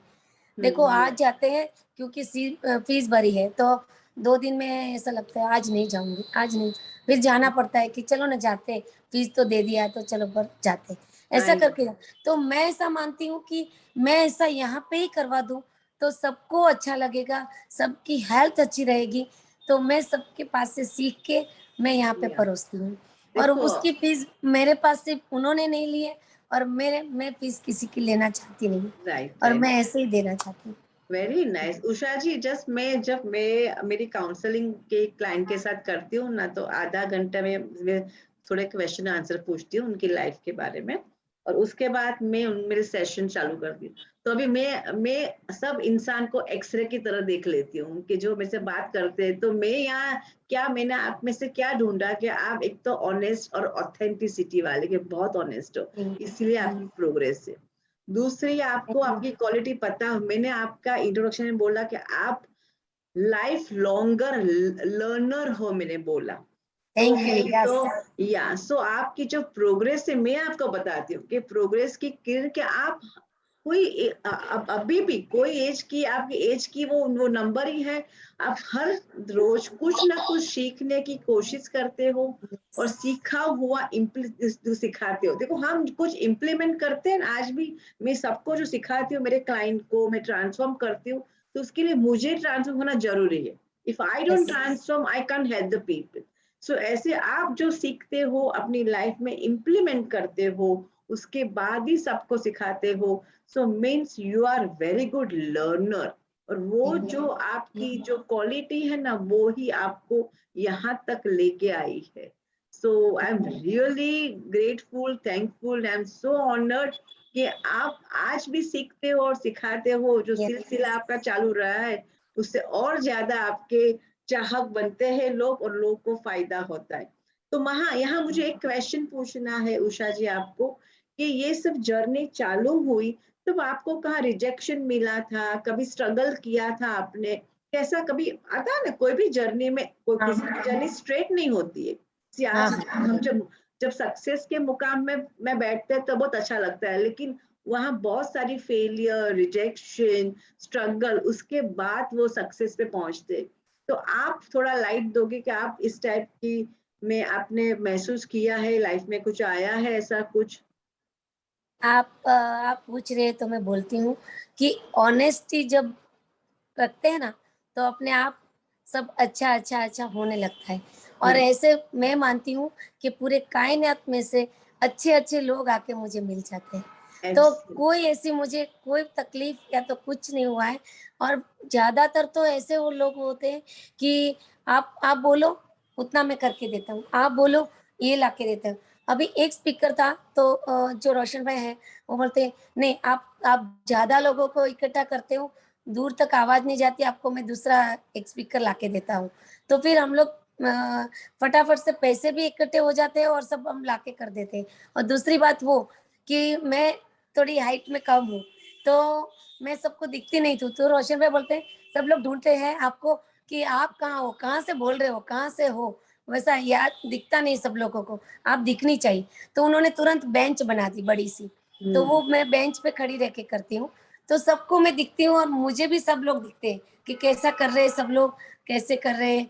देखो आज जाते हैं क्योंकि फीस भरी है, तो 2 दिन में ऐसा लगता है आज नहीं जाऊंगी, आज नहीं, फिर जाना पड़ता है कि चलो ना जाते, फीस तो दे दिया है तो चलो पर जाते, ऐसा करके। तो मैं ऐसा मानती हूँ कि मैं ऐसा यहाँ पे ही करवा दूं तो सबको अच्छा लगेगा, सबकी हेल्थ अच्छी रहेगी। तो मैं सबके पास से सीख के मैं यहाँ पे परोसती हूँ, और उसकी फीस मेरे पास सिर्फ उन्होंने नहीं ली है, और मैं फीस किसी की लेना चाहती नहीं, और मैं ऐसे ही देना चाहती हूँ। वेरी नाइस उषा जी। जब मैं मेरी काउंसलिंग के क्लाइंट के साथ करती हूँ ना, तो आधा घंटा में मैं थोड़े क्वेश्चन आंसर पूछती हूँ उनकी लाइफ के बारे में, और उसके बाद मैं मेरे सेशन चालू करती हूँ। तो अभी मैं सब इंसान को एक्सरे की तरह देख लेती हूँ कि जो मेरे से बात करते हैं। तो मैं यहाँ क्या, मैंने आप में से क्या ढूंढा कि आप एक तो ऑनेस्ट और ऑथेंटिसिटी वाले, कि बहुत ऑनेस्ट हो, इसलिए आपकी प्रोग्रेस है। दूसरी, आपको आपकी क्वालिटी पता, मैंने आपका इंट्रोडक्शन में बोला कि आप लाइफ लॉन्गर लर्नर हो, मैंने बोला। तो थैंक यू। सो आपकी जो प्रोग्रेस है, मैं आपको बताती हूँ कि प्रोग्रेस की किरण के आप कोई अभी भी कोई एज की, आपकी एज की वो नंबर ही है। आप हर रोज कुछ ना कुछ सीखने की कोशिश करते हो, और सीखा हुआ सिखाते हो। देखो, हम कुछ इम्प्लीमेंट करते हैं आज भी। मैं सबको जो सिखाती हूँ, मेरे क्लाइंट को मैं ट्रांसफॉर्म करती हूँ, तो उसके लिए मुझे ट्रांसफॉर्म होना जरूरी है। If I don't transform, I can help the people. So ऐसे आप जो सीखते हो, अपनी लाइफ में इम्प्लीमेंट करते हो, उसके बाद ही सबको सिखाते हो। So means you are very good learner, और वो जो आपकी जो क्वालिटी है ना, वो ही आपको यहाँ तक लेके आई है। So I am really grateful, thankful, I am so honoured कि आप आज भी सीखते हो और सिखाते हो, जो Yes. सिलसिला आपका चालू रहा है उससे और ज्यादा आपके चाहक बनते हैं लोग और लोग को फायदा होता है। तो वहाँ यहाँ मुझे एक क्वेश्चन पूछना है उषा जी आपको, कि ये सब जर्नी चालू हुई तब आपको कहाँ रिजेक्शन मिला था, कभी स्ट्रगल किया था आपने, कैसा कभी आता है ना, कोई भी जर्नी में कोई हाँ किसी की जर्नी स्ट्रेट नहीं होती है। हाँ आज हाँ हम जब सक्सेस के मुकाम में बैठते हैं तो बहुत अच्छा लगता है, लेकिन वहाँ बहुत सारी फेलियर, रिजेक्शन, स्ट्रगल, उसके बाद वो सक्सेस पे पहुंचते। तो आप थोड़ा लाइट दोगे कि आप इस टाइप की में आपने महसूस किया है, लाइफ में कुछ आया है ऐसा कुछ? आप पूछ रहे हैं तो मैं बोलती हूँ कि ऑनेस्टी जब रखते हैं ना, तो अपने आप सब अच्छा अच्छा अच्छा होने लगता है। और ऐसे मैं मानती हूँ कि पूरे कायनात में से अच्छे अच्छे लोग आके मुझे मिल जाते हैं। तो कोई ऐसी मुझे कोई तकलीफ या तो कुछ नहीं हुआ है। और ज्यादातर तो ऐसे वो लोग होते हैं कि आप बोलो उतना मैं करके देता हूँ, आप बोलो ये ला के देता हूँ। अभी एक स्पीकर था तो जो रोशन भाई है वो बोलते नहीं, आप ज्यादा लोगों को इकट्ठा करते हो, दूर तक आवाज नहीं जाती, आपको मैं दूसरा एक स्पीकर लाके देता हूँ। तो फिर हम लोग फटाफट से पैसे भी इकट्ठे हो जाते हैं और सब हम लाके कर देते हैं। और दूसरी बात वो कि मैं थोड़ी हाइट में कम हूँ, तो मैं सबको दिखती नहीं थी। तो रोशन भाई बोलते हैं सब लोग ढूंढते हैं आपको कि आप कहाँ हो, कहाँ से बोल रहे हो, कहाँ से हो, वैसा याद दिखता नहीं सब लोगों को, आप दिखनी चाहिए। तो उन्होंने तुरंत बेंच बना दी बड़ी सी, तो वो मैं बेंच पे खड़ी रह के करती हूँ। तो सबको मैं दिखती हूँ और मुझे भी सब लोग दिखते हैं कि कैसा कर रहे हैं सब लोग, कैसे कर रहे हैं।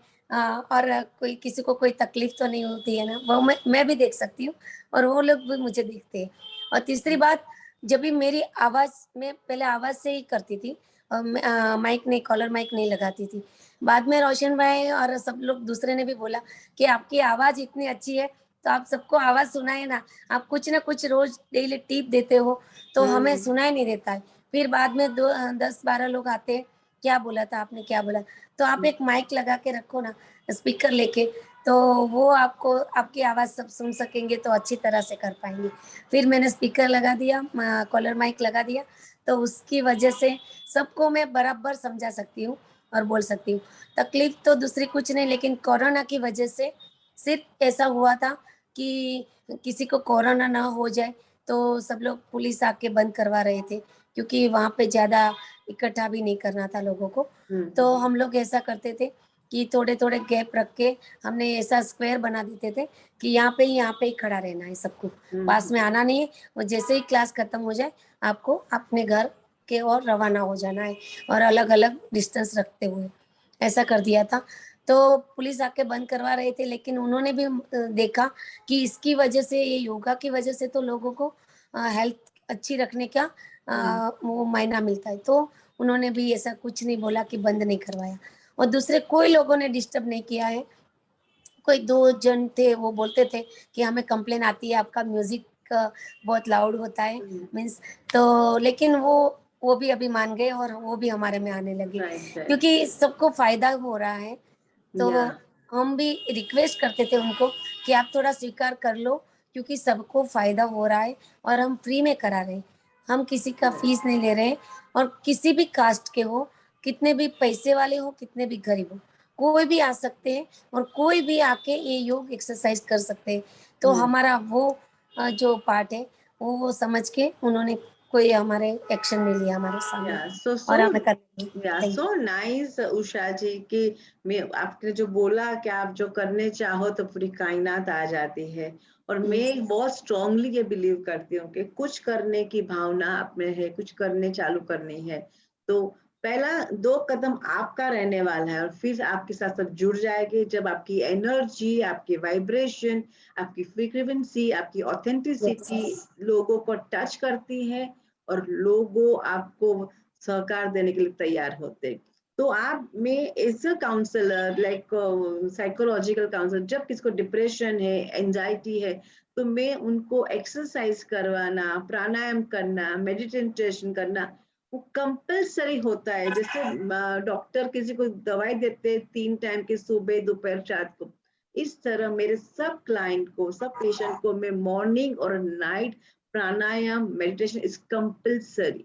और कोई किसी को कोई तकलीफ तो नहीं होती है ना, वो मैं भी देख सकती हूँ और वो लोग भी मुझे देखते हैं। और तीसरी बात, जब भी मेरी आवाज, मैं पहले आवाज से ही करती थी और माइक नहीं, कॉलर माइक नहीं लगाती थी। बाद में रोशन भाई और सब लोग दूसरे ने भी बोला कि आपकी आवाज इतनी अच्छी है तो आप सबको आवाज सुनाए ना, आप कुछ ना कुछ रोज डेली टिप देते हो तो हमें सुनाई नहीं देता है। फिर बाद में 10-12 लोग आते हैं, क्या बोला था आपने, क्या बोला, तो आप एक माइक लगा के रखो ना, स्पीकर लेके, तो वो आपको आपकी आवाज़ सब सुन सकेंगे तो अच्छी तरह से कर पाएंगे। फिर मैंने स्पीकर लगा दिया, कॉलर माइक लगा दिया, तो उसकी वजह से सबको मैं बराबर समझा सकती हूँ और बोल सकती हूँ। तकलीफ तो दूसरी कुछ नहीं, लेकिन कोरोना की वजह से सिर्फ ऐसा हुआ था कि किसी को कोरोना ना हो जाए, तो सब लोग पुलिस आके बंद करवा रहे थे, क्योंकि वहाँ पे ज़्यादा इकट्ठा भी नहीं करना था लोगों को। तो हम लोग ऐसा करते थे कि थोड़े-थोड़े गैप रख के हमने ऐसा स्क्वायर बना देते थे कि यहाँ पे ही खड़ा रहना है सबको, पास में आना नहीं है। और जैसे ही क्लास खत्म हो जाए, आपको अपने घर के ओर रवाना हो जाना है, और अलग-अलग डिस्टेंस रखते हुए, ऐसा कर दिया था। तो पुलिस आके बंद करवा रहे थे, लेकिन उन्होंने भी देखा कि इसकी वजह से, ये योगा की वजह से तो लोगों को हेल्थ अच्छी रखने का वो मायना मिलता है। तो उन्होंने भी ऐसा कुछ नहीं बोला कि बंद नहीं करवाया, और दूसरे कोई लोगों ने डिस्टर्ब नहीं किया है। कोई 2 जन थे, वो बोलते थे कि हमें कंप्लेन आती है आपका म्यूजिक बहुत लाउड होता है, मीन्स, तो लेकिन वो भी अभी मान गए और वो भी हमारे में आने लगे, क्योंकि सबको फायदा हो रहा है। तो हम भी रिक्वेस्ट करते थे उनको कि आप थोड़ा स्वीकार कर लो, क्योंकि सबको फायदा हो रहा है और हम फ्री में करा रहे हैं, हम किसी का फीस नहीं ले रहे हैं। और किसी भी कास्ट के हो, कितने भी पैसे वाले हो, कितने भी गरीब हो, कोई भी आ सकते हैं और कोई भी आके ये योग एक्सरसाइज कर सकते हैं। तो हमारा वो जो पार्ट है वो समझ के उन्होंने कोई हमारे एक्शन नहीं लिया हमारे सामने, और हमें करना है। Thank so you. Nice Usha जी, कि मैं आपने जो बोला कि आप जो करने चाहो तो पूरी कायनात आ जाती है। और मैं बहुत स्ट्रांगली ये बिलीव करती हूँ कि कुछ करने की भावना आप में है, कुछ करने चालू करनी है, तो पहला 2 कदम आपका रहने वाला है और फिर आपके साथ सब जुड़ जाएंगे जब आपकी एनर्जी, आपकी वाइब्रेशन, आपकी फ्रीक्वेंसी, आपकी ऑथेंटिसिटी यस, लोगों को टच करती है और लोगों आपको सहकार देने के लिए तैयार होते। तो आप में as a counsellor, like psychological counsellor, जब किसको डिप्रेशन है, एंजाइटी है, तो मैं उनको एक्सरसाइज करवाना, प्राणायाम करना, मेडिटेशन करना वो कंपलसरी होता है। जैसे डॉक्टर किसी को दवाई देते 3 टाइम की, सुबह, दोपहर, रात को, इस तरह मेरे सब क्लाइंट को, सब पेशेंट को मैं मॉर्निंग और night pranayama meditation is compulsory.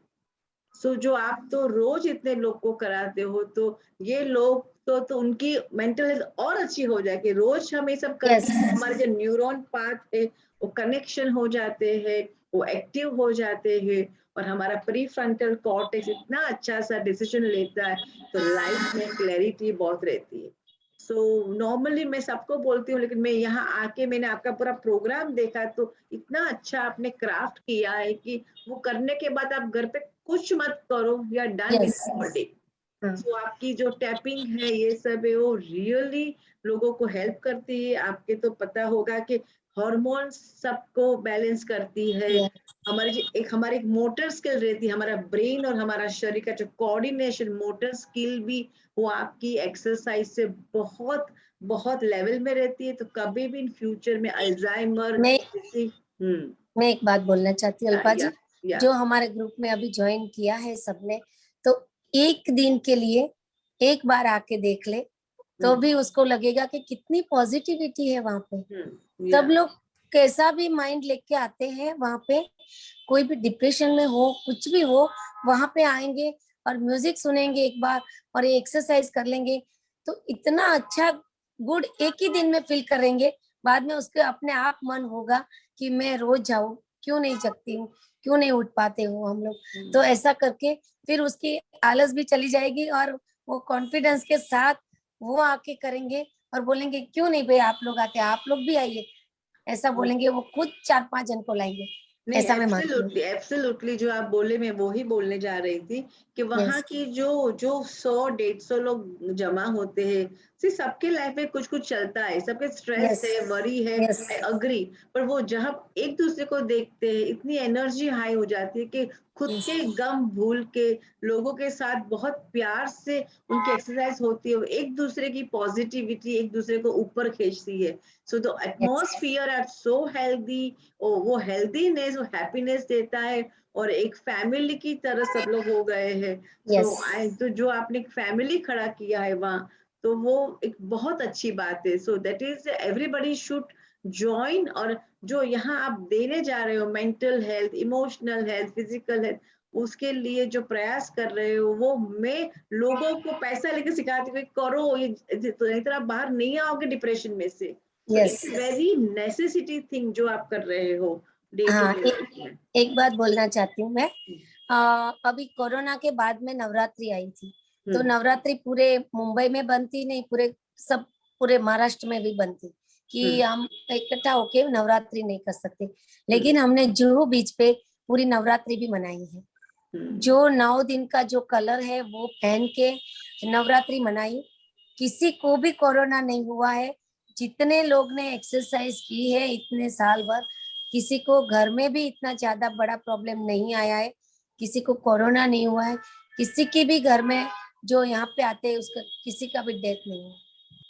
So जो आप तो रोज इतने लोग को कराते हो, तो ये लोग तो उनकी मेंटल हेल्थ और अच्छी हो जाएगी। रोज हम ये सब करते हैं, हमारे जो न्यूरॉन पाथ है वो कनेक्शन हो जाते हैं, वो एक्टिव हो जाते हैं, और हमारा प्री फ्रंटल कॉर्टेक्स इतना अच्छा सा डिसीजन लेता है, तो लाइफ में क्लैरिटी बहुत रहती है। सो नॉर्मली मैं सबको बोलती हूँ, लेकिन मैं यहाँ आके मैंने आपका पूरा प्रोग्राम देखा, तो इतना अच्छा आपने क्राफ्ट किया है कि वो करने के बाद आप घर पे कुछ मत करो, you are done yes. In all day. So आपकी जो टैपिंग है ये सब है, वो रियली लोगों को हेल्प करती है। आपके तो पता होगा कि हार्मोन्स सबको बैलेंस करती है। हमारी एक मोटर स्किल रहती है, हमारा ब्रेन और हमारा शरीर का जो कोऑर्डिनेशन मोटर स्किल भी, वो आपकी एक्सरसाइज से बहुत बहुत लेवल में रहती है। तो कभी भी इन फ्यूचर में अल्जाइमर मैं जैसी मैं एक बात बोलना चाहती हूँ अल्पा जी, या जो हमारे ग्रुप में अभी ज्वाइन किया है सबने, तो एक दिन के लिए एक बार आके देख ले तो भी उसको लगेगा कि कितनी पॉजिटिविटी है वहां पे। सब लोग कैसा भी माइंड लेके आते हैं वहां पे, कोई भी डिप्रेशन में हो, कुछ भी हो, वहां पे आएंगे और म्यूजिक सुनेंगे एक बार और ये एक्सरसाइज कर लेंगे, तो इतना अच्छा गुड एक ही दिन में फील करेंगे। बाद में उसके अपने आप मन होगा कि मैं रोज जाऊं, क्यों नहीं जगती हूँ, क्यों नहीं उठ पाते हो हम लोग। तो ऐसा करके फिर उसकी आलस भी चली जाएगी और वो कॉन्फिडेंस के साथ वो आके करेंगे और बोलेंगे क्यों नहीं भाई आप लोग आते, आप लोग भी आइए, ऐसा बोलेंगे। वो खुद 4-5 जन को लाएंगे, नहीं, ऐसा मैं मानती हूँ। एब्सोल्युटली एब्सोल्युटली जो आप बोले मैं वो ही बोलने जा रही थी कि वहाँ यस की जो जो 100-150 लोग जमा होते हैं, सी सबके लाइफ में कुछ कुछ चलता है, सबके स्ट्रेस यस है, वरी है, यस आई अग्री। पर वो जहाँ एक दूसरे को देखते हैं, इतनी एनर्जी हाई हो जाती है कि खुद यस के गम भूल के लोगों के साथ बहुत प्यार से उनकी एक्सरसाइज होती है, एक दूसरे की पॉजिटिविटी एक दूसरे को ऊपर खींचती है। So the yes atmosphere are so healthy, वो हेल्दीनेस वो हैप्पीनेस देता है, और एक फैमिली की तरह सब लोग हो गए हैं। सो यस आई तो जो आपने एक फैमिली खड़ा किया है वहाँ, तो वो एक बहुत अच्छी बात है। So that is everybody should join. और जो यहाँ आप देने जा रहे हो mental health, emotional health, physical health, उसके लिए जो प्रयास कर रहे हो, वो मैं लोगों को पैसा लेके सिखाती हूँ कि करो ये, तो नहीं तो आप बाहर नहीं आओगे डिप्रेशन में से। So yes. It's very necessity thing जो आप कर रहे हो डे टू हाँ, डे लाइफ में। एक बात बोलना चाहती हूँ मैं। अभी कोरोना के बाद में नवरात्रि आई थी, तो हम्म नवरात्रि पूरे मुंबई में बनती नहीं, पूरे सब पूरे महाराष्ट्र में भी बनती कि हम्म हम इकट्ठा होके नवरात्रि नहीं कर सकते, हम्म लेकिन हमने जुहू बीच पे पूरी नवरात्रि भी मनाई है। हम्म जो 9 दिन का जो कलर है वो पहन के नवरात्रि मनाई, किसी को भी कोरोना नहीं हुआ है। जितने लोग ने एक्सरसाइज की है इतने साल भर, किसी को घर में भी इतना ज्यादा बड़ा प्रॉब्लम नहीं आया है, किसी को कोरोना नहीं हुआ है, किसी की भी घर में जो यहाँ पे आते हैं उसका किसी का भी डेथ नहीं हुआ।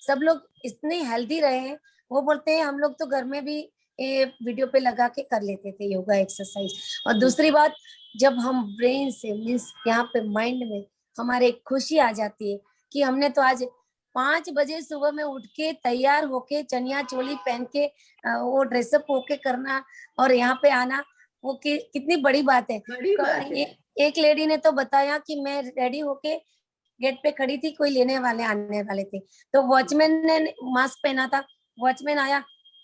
सब लोग इतने हेल्दी रहे हैं। वो बोलते हैं हम लोग तो घर में भी ये वीडियो पे लगा के कर लेते थे योगा एक्सरसाइज। और दूसरी बात, जब हम ब्रेन से मीन्स यहाँ पे माइंड में हमारे एक खुशी आ जाती है कि हमने तो आज 5 बजे सुबह में उठ के तैयार होके चनिया चोली पहन के वो ड्रेसअप होके करना और यहाँ पे आना, वो कितनी बड़ी बात है। बड़ी बात है। एक लेडी ने तो बताया कि मैं रेडी होके गेट पे खड़ी थी, कोई लेने वाले आने वाले थे, तो वॉचमैन ने मास्क पहना था। वॉचमैन आया,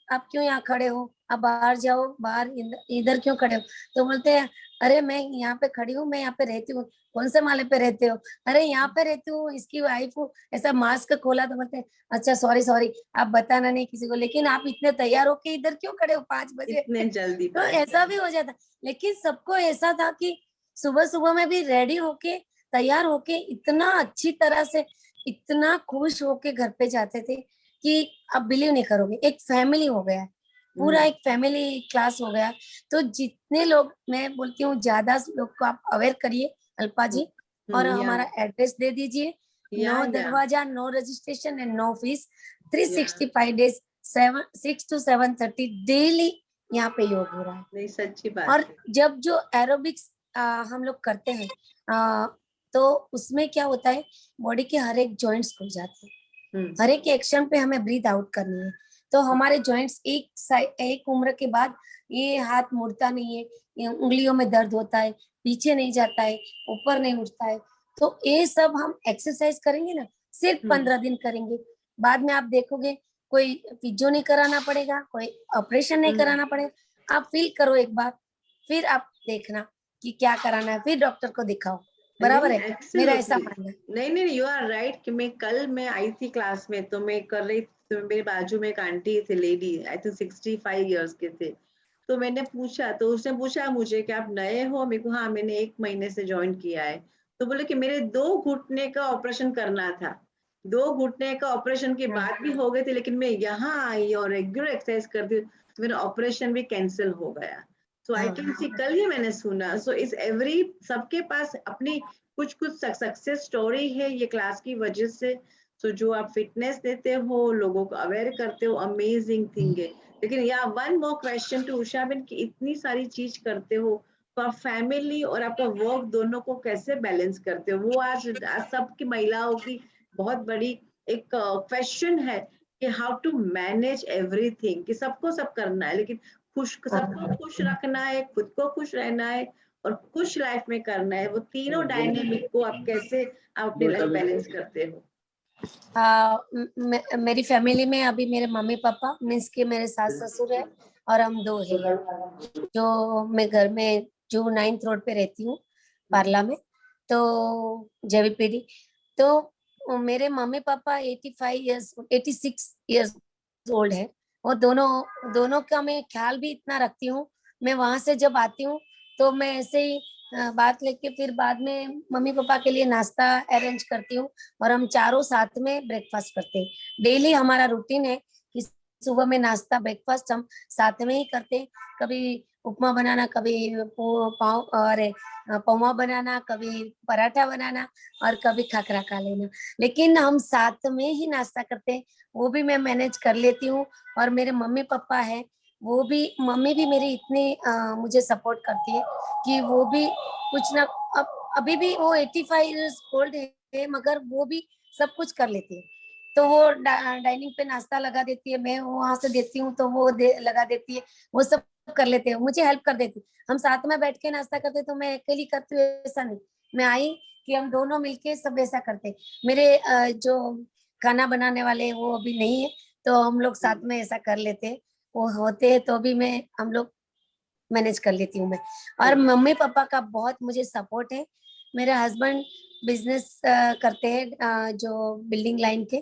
आप क्यों यहाँ खड़े हो, आप बाहर जाओ, बाहर इधर क्यों खड़े हो। तो बोलते हैं अरे मैं यहाँ पे खड़ी हूँ, मैं यहाँ पे रहती हूँ। कौन से माले पे रहते हो, अरे यहाँ पे रहती हूँ, इसकी वाइफ हूँ। ऐसा मास्क खोला तो बोलते हैं अच्छा सॉरी सॉरी, आप बताना नहीं किसी को, लेकिन आप इतने तैयार होके इधर क्यों खड़े हो 5 बजे। इतने जल्दी तो ऐसा भी हो जाता, लेकिन सबको ऐसा था कि सुबह सुबह में भी रेडी होके तैयार होके इतना अच्छी तरह से, इतना खुश होके घर पे जाते थे कि आप बिलीव नहीं करोगे, एक फैमिली हो गया, पूरा एक फैमिली क्लास हो गया। तो जितने लोग, मैं बोलती हूँ ज्यादा लोग को आप अवेयर करिए अल्पा जी, और या हमारा एड्रेस दे दीजिए। या नो या दरवाजा, no registration and no fees, या 365 डेज 6 to 7:30 डेली यहाँ पे योग हो रहा है। नहीं, सच्ची बात और है। जब जो एरोबिक्स हम लोग करते हैं तो उसमें क्या होता है, बॉडी के हर एक जॉइंट्स खुल जाते हैं, हर एक एक्शन पे हमें ब्रीथ आउट करनी है। तो हमारे जॉइंट्स एक उम्र के बाद ये हाथ मुड़ता नहीं है, ये उंगलियों में दर्द होता है, पीछे नहीं जाता है, ऊपर नहीं उठता है। तो ये सब हम एक्सरसाइज करेंगे ना, सिर्फ 15 दिन करेंगे, बाद में आप देखोगे कोई फिजियो नहीं कराना पड़ेगा, कोई ऑपरेशन नहीं कराना पड़ेगा। आप फील करो एक बार, फिर आप देखना कि क्या कराना है, फिर डॉक्टर को दिखाओ। बराबर नहीं, है, मेरा ऐसा absolutely. मानना है। नहीं, यू आर राइट कि मैं आई थी क्लास में, तो मैं कर रही तो मेरे बाजू में एक आंटी थे, लेडी, आई थिंक 65 इयर्स के थे। तो मैंने पूछा, तो उसने पूछा मुझे कि आप नए हो? मेरे को, हाँ, मैंने 1 महीने से ज्वाइन किया है। तो बोले कि मेरे 2 घुटने का ऑपरेशन करना था। 2 घुटने का ऑपरेशन के हाँ, बाद भी हो गए थे, लेकिन मैं यहाँ आई और रेगुलर एक्सरसाइज करती हूँ, तो मेरा ऑपरेशन भी कैंसिल हो गया। सो आई हाँ, कैन सी, कल ही मैंने सुना। सो इस एवरी, सबके पास अपनी कुछ कुछ सक्सेस स्टोरी है ये क्लास की वजह से। सो जो आप फिटनेस देते हो, लोगों को अवेयर करते हो, अमेजिंग थिंग है। लेकिन या one more question to Usha ben, कि इतनी सारी चीज करते हो, तो आप फैमिली और आपका वर्क दोनों को कैसे बैलेंस करते हो? वो आज सबकी महिलाओं की बहुत बड़ी एक क्वेश्चन है कि हाउ टू मैनेज एवरीथिंग, कि सबको सब करना है, लेकिन सबको हाँ। खुश रखना है, खुद को खुश रहना है और खुश लाइफ में करना है। वो तीनों डायनेमिक को आप कैसे आप अपनी लाइफ बैलेंस करते हो? मेरी फैमिली में अभी मेरे मम्मी पापा मीन्स के मेरे सास ससुर है और हम दो है। जो मैं घर में जो 9th रोड पे रहती हूँ, पार्ला में, तो जेवीपीडी। तो मेरे मम्मी पापा 86 इयर्स ओल्ड है। और दोनों दोनों का मैं ख्याल भी इतना रखती हूँ। मैं वहां से जब आती हूँ तो मैं ऐसे ही बात लेके फिर बाद में मम्मी पापा के लिए नाश्ता अरेंज करती हूँ और हम चारों साथ में ब्रेकफास्ट करते हैं। डेली हमारा रूटीन है कि सुबह में नाश्ता ब्रेकफास्ट हम साथ में ही करते हैं। कभी उपमा बनाना, कभी पाव और पौवा बनाना, कभी पराठा बनाना और कभी खाकरा खा लेना, लेकिन हम साथ में ही नाश्ता करते हैं। वो भी मैं मैनेज कर लेती हूँ। और मेरे मम्मी पापा है, वो भी, मम्मी भी मेरी इतनी मुझे सपोर्ट करती है कि वो भी कुछ ना, अब अभी भी वो 85 इयर्स ओल्ड है मगर वो भी सब कुछ कर लेती है। तो वो डाइनिंग पे नाश्ता लगा देती है, मैं वहां से देती हूँ तो वो लगा देती है, वो सब कर लेते हैं, मुझे हेल्प कर देती है। हम साथ में बैठ के नाश्ता करते, तो मैं अकेली करती हूँ ऐसा नहीं, मैं आई कि हम दोनों मिलके सब ऐसा करते हैं। मेरे जो खाना बनाने वाले वो अभी नहीं है, तो हम लोग साथ में ऐसा कर लेते हैं। वो होते हैं तो भी हम लोग मैनेज कर लेती हूँ मैं। और मम्मी पापा का बहुत मुझे सपोर्ट है। मेरे हस्बैंड बिजनेस करते हैं, जो बिल्डिंग लाइन के,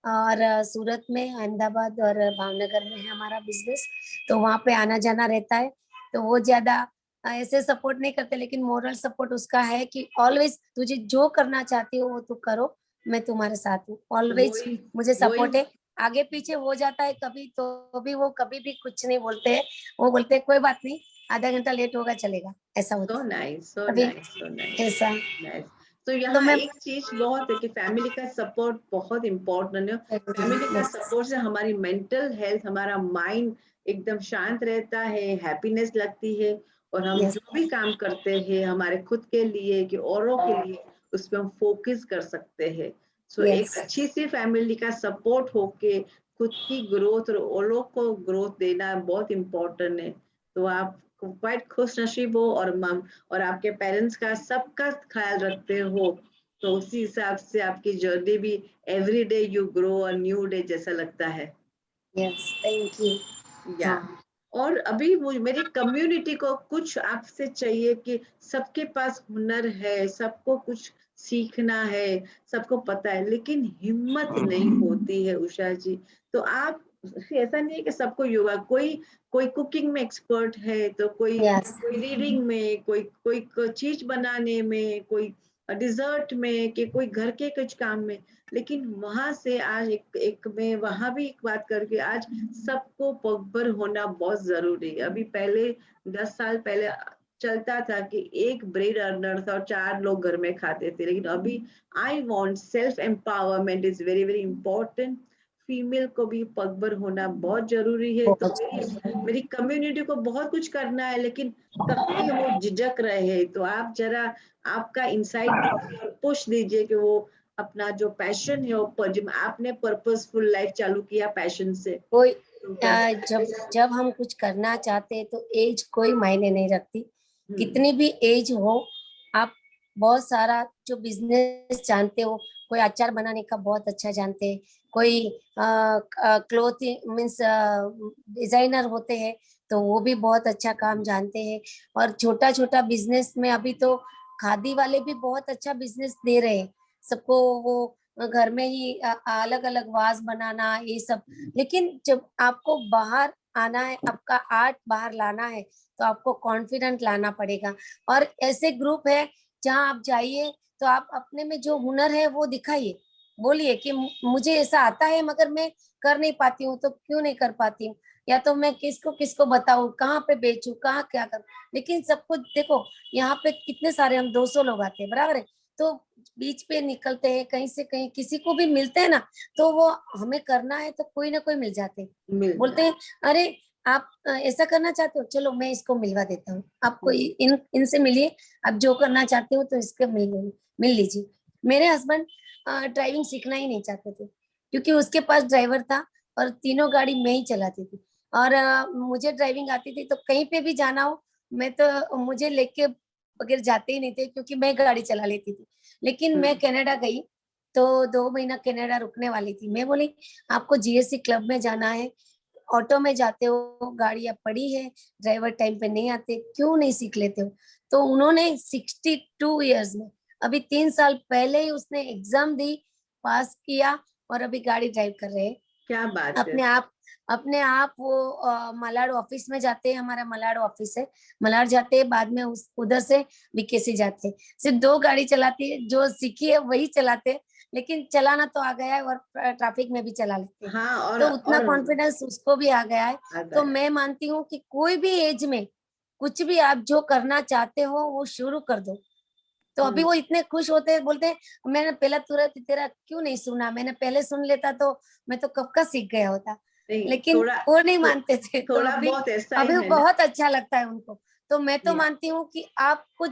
और सूरत में, अहमदाबाद और भावनगर में है हमारा बिजनेस। तो वहाँ पे आना जाना रहता है। तो वो ज्यादा ऐसे सपोर्ट नहीं करते, लेकिन मोरल सपोर्ट उसका है कि ऑलवेज तुझे जो करना चाहती हो वो तू करो, मैं तुम्हारे साथ हूँ। ऑलवेज वही मुझे वही सपोर्ट है। आगे पीछे हो जाता है कभी, तो भी वो कभी भी कुछ नहीं बोलते हैं। वो बोलते हैं कोई बात नहीं, आधा घंटा लेट होगा चलेगा, ऐसा सो होता नाइस, सो है अभी नाइस, सो नाइस, ऐसा। नाइस। तो तो यहाँ मैं एक चीज बहुत है कि फैमिली का सपोर्ट बहुत इम्पोर्टेंट है। फैमिली का सपोर्ट से हमारी मेंटल हेल्थ, हमारा माइंड एकदम शांत रहता है, हैप्पीनेस लगती है, और हम यस, जो भी काम करते हैं हमारे खुद के लिए कि औरों के लिए, उस पर हम फोकस कर सकते हैं। सो एक यस, अच्छी सी फैमिली का सपोर्ट होके खुद की ग्रोथ और औरों को ग्रोथ देना बहुत इम्पोर्टेंट है। तो आप क्वाइट खुश नसीब हो, और आपके पेरेंट्स का सबका ख्याल रखते हो, तो उसी हिसाब से आपकी जर्नी भी every day you grow a new day जैसा लगता है। Yes, thank you. या हाँ, और अभी मेरी कम्युनिटी को कुछ आपसे चाहिए कि सबके पास हुनर है, सबको कुछ सीखना है, सबको पता है, लेकिन हिम्मत नहीं होती है उषा जी। तो आप, ऐसा नहीं है कि सबको योगा, कोई कोई कुकिंग में एक्सपर्ट है, तो कोई यस, कोई रीडिंग में, कोई चीज बनाने में, कोई डिजर्ट में, कि कोई घर के कुछ काम में। लेकिन वहां से आज एक मैं वहां भी एक बात करके, आज सबको पगभर होना बहुत जरूरी है। अभी पहले 10 साल पहले चलता था कि एक ब्रेड अर्नर था और 4 लोग घर में खाते थे, लेकिन अभी I want self empowerment is very very important. Female को भी पगभर होना बहुत जरूरी है। तो बहुत मेरी कम्युनिटी को बहुत कुछ करना है, लेकिन कभी वो झिझक रहे हैं, तो आप जरा आपका इंसाइट दीजिए और पुश दीजिए कि वो अपना जो पैशन है वो जब आपने पर्पसफुल लाइफ चालू किया पैशन से कोई तो कैसा? जब हम कुछ करना चाहते हैं तो एज कोई मायने नहीं रखती, कितनी भी एज हो। आप बहुत सारा जो बिजनेस जानते हो, कोई अचार बनाने का बहुत अच्छा जानते हैं, कोई क्लोथिंग मीन्स डिजाइनर होते हैं तो वो भी बहुत अच्छा काम जानते हैं। और छोटा छोटा बिजनेस में अभी तो खादी वाले भी बहुत अच्छा बिजनेस दे रहे हैं सबको, वो घर में ही अलग अलग वाज बनाना ये सब। लेकिन जब आपको बाहर आना है, आपका आर्ट बाहर लाना है, तो आपको कॉन्फिडेंट लाना पड़ेगा। और ऐसे ग्रुप है जहाँ आप जाइए तो आप अपने में जो हुनर है वो दिखाइए, बोलिए कि मुझे ऐसा आता है मगर मैं कर नहीं पाती हूँ, तो क्यों नहीं कर पाती हूँ, या तो मैं किसको किसको बताऊं, कहाँ पे बेचूं, कहाँ क्या करूं। लेकिन सबको देखो, यहाँ पे कितने सारे हम 200 लोग आते हैं, बराबर है। तो बीच पे निकलते हैं, कहीं से कहीं किसी को भी मिलते हैं ना, तो वो हमें करना है तो कोई ना कोई मिल जाते हैं, मिल बोलते हैं अरे आप ऐसा करना चाहते हो, चलो मैं इसको मिलवा देता हूँ आपको, इनसे मिलिए, आप जो करना चाहते हो तो इसके मिल लीजिए। मेरे हस्बैंड ड्राइविंग सीखना ही नहीं चाहते थे, क्योंकि उसके पास ड्राइवर था और तीनों गाड़ी मैं ही चलाती थी। और मुझे ड्राइविंग आती थी, तो कहीं पे भी जाना हो मैं तो मुझे लेके बगैर जाते ही नहीं थे, क्योंकि मैं गाड़ी चला लेती थी। लेकिन मैं कनाडा गई तो 2 महीना कनाडा रुकने वाली थी। मैं बोली आपको जीएससी क्लब में जाना है, ऑटो में जाते हो, गाड़ियां पड़ी है, ड्राइवर टाइम पे नहीं आते, क्यों नहीं सीख लेते हो। तो उन्होंने 62 ईयर्स में, अभी 3 साल पहले ही उसने एग्जाम दी, पास किया, और अभी गाड़ी ड्राइव कर रहे हैं क्या बात है। अपने आप वो मलाड ऑफिस में जाते हैं, हमारा मलाड ऑफिस है, मलाड जाते हैं, बाद में उधर से बीकेसी जाते हैं। सिर्फ 2 गाड़ी चलाती है, जो सीखी है वही चलाते हैं, लेकिन चलाना तो आ गया है, और ट्रैफिक में भी चला लेते हैं। हाँ तो उतना कॉन्फिडेंस उसको भी आ गया है। आ तो गया। मैं मानती हूँ कि कोई भी एज में कुछ भी आप जो करना चाहते हो वो शुरू कर दो। तो अभी वो इतने खुश होते हैं, बोलते हैं मैंने पहला तुरंत तेरा क्यों नहीं सुना, मैंने पहले सुन लेता तो मैं तो कब का सीख गया होता। नहीं लेकिन थोड़ा वो नहीं मानते थे, तो थोड़ा अभी बहुत ऐसा ही अभी है ना। बहुत अच्छा लगता है उनको। तो मैं तो या मानती हूँ कि आपको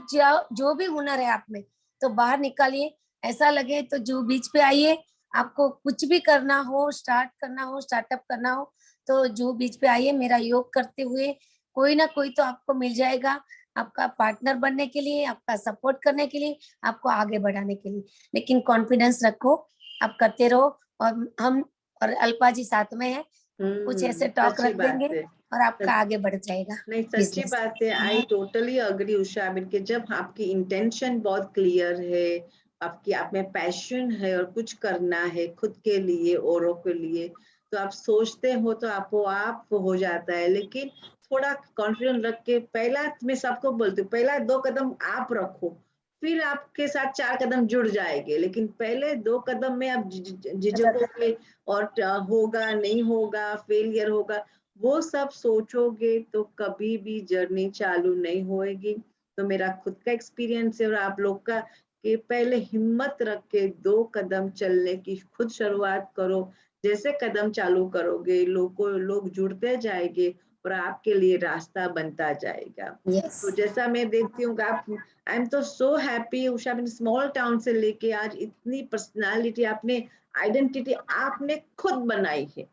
जो भी हुनर है आप में, तो बाहर निकालिए। ऐसा लगे तो जो बीच पे आइए, आपको कुछ भी करना हो, स्टार्ट करना हो, स्टार्टअप करना हो, तो जो बीच पे आइए, मेरा योग करते हुए कोई ना कोई तो आपको मिल जाएगा, आपका पार्टनर बनने के लिए, आपका सपोर्ट करने के लिए, आपको आगे बढ़ाने के लिए। लेकिन कॉन्फिडेंस रखो, आप करते रहो, और हम और अल्पा जी साथ में है, कुछ ऐसे टॉक सच्ची रख बात देंगे है। और आपका आगे बढ़ जाएगा नहीं सच्ची बिजनेस। बात है। आई टोटली अग्री उषा बिन के जब आपकी इंटेंशन बहुत क्लियर है, आपकी आप में पैशन है और कुछ करना है खुद के लिए औरों के लिए, तो आप सोचते हो तो आपको आप हो जाता है। लेकिन थोड़ा कॉन्फिडेंस रख के पहला, मैं सबको बोलती हूँ, पहला 2 कदम आप रखो, फिर आपके साथ 4 कदम जुड़ जाएंगे। लेकिन पहले 2 कदम में आप झिझकोगे और होगा नहीं होगा, फेलियर होगा, वो सब सोचोगे तो कभी भी जर्नी चालू नहीं होएगी। तो मेरा खुद का एक्सपीरियंस है और आप लोग का, कि पहले हिम्मत रख के 2 कदम चलने की खुद शुरुआत करो। जैसे कदम चालू करोगे, लोग जुड़ते जाएंगे और आपके लिए रास्ता बनता जाएगा। यस, तो जैसा मैं देखती हूँ कि आप, आई एम तो so happy Usha, small town से लेके आज इतनी पर्सनालिटी, आपने आइडेंटिटी आपने खुद बनाई है,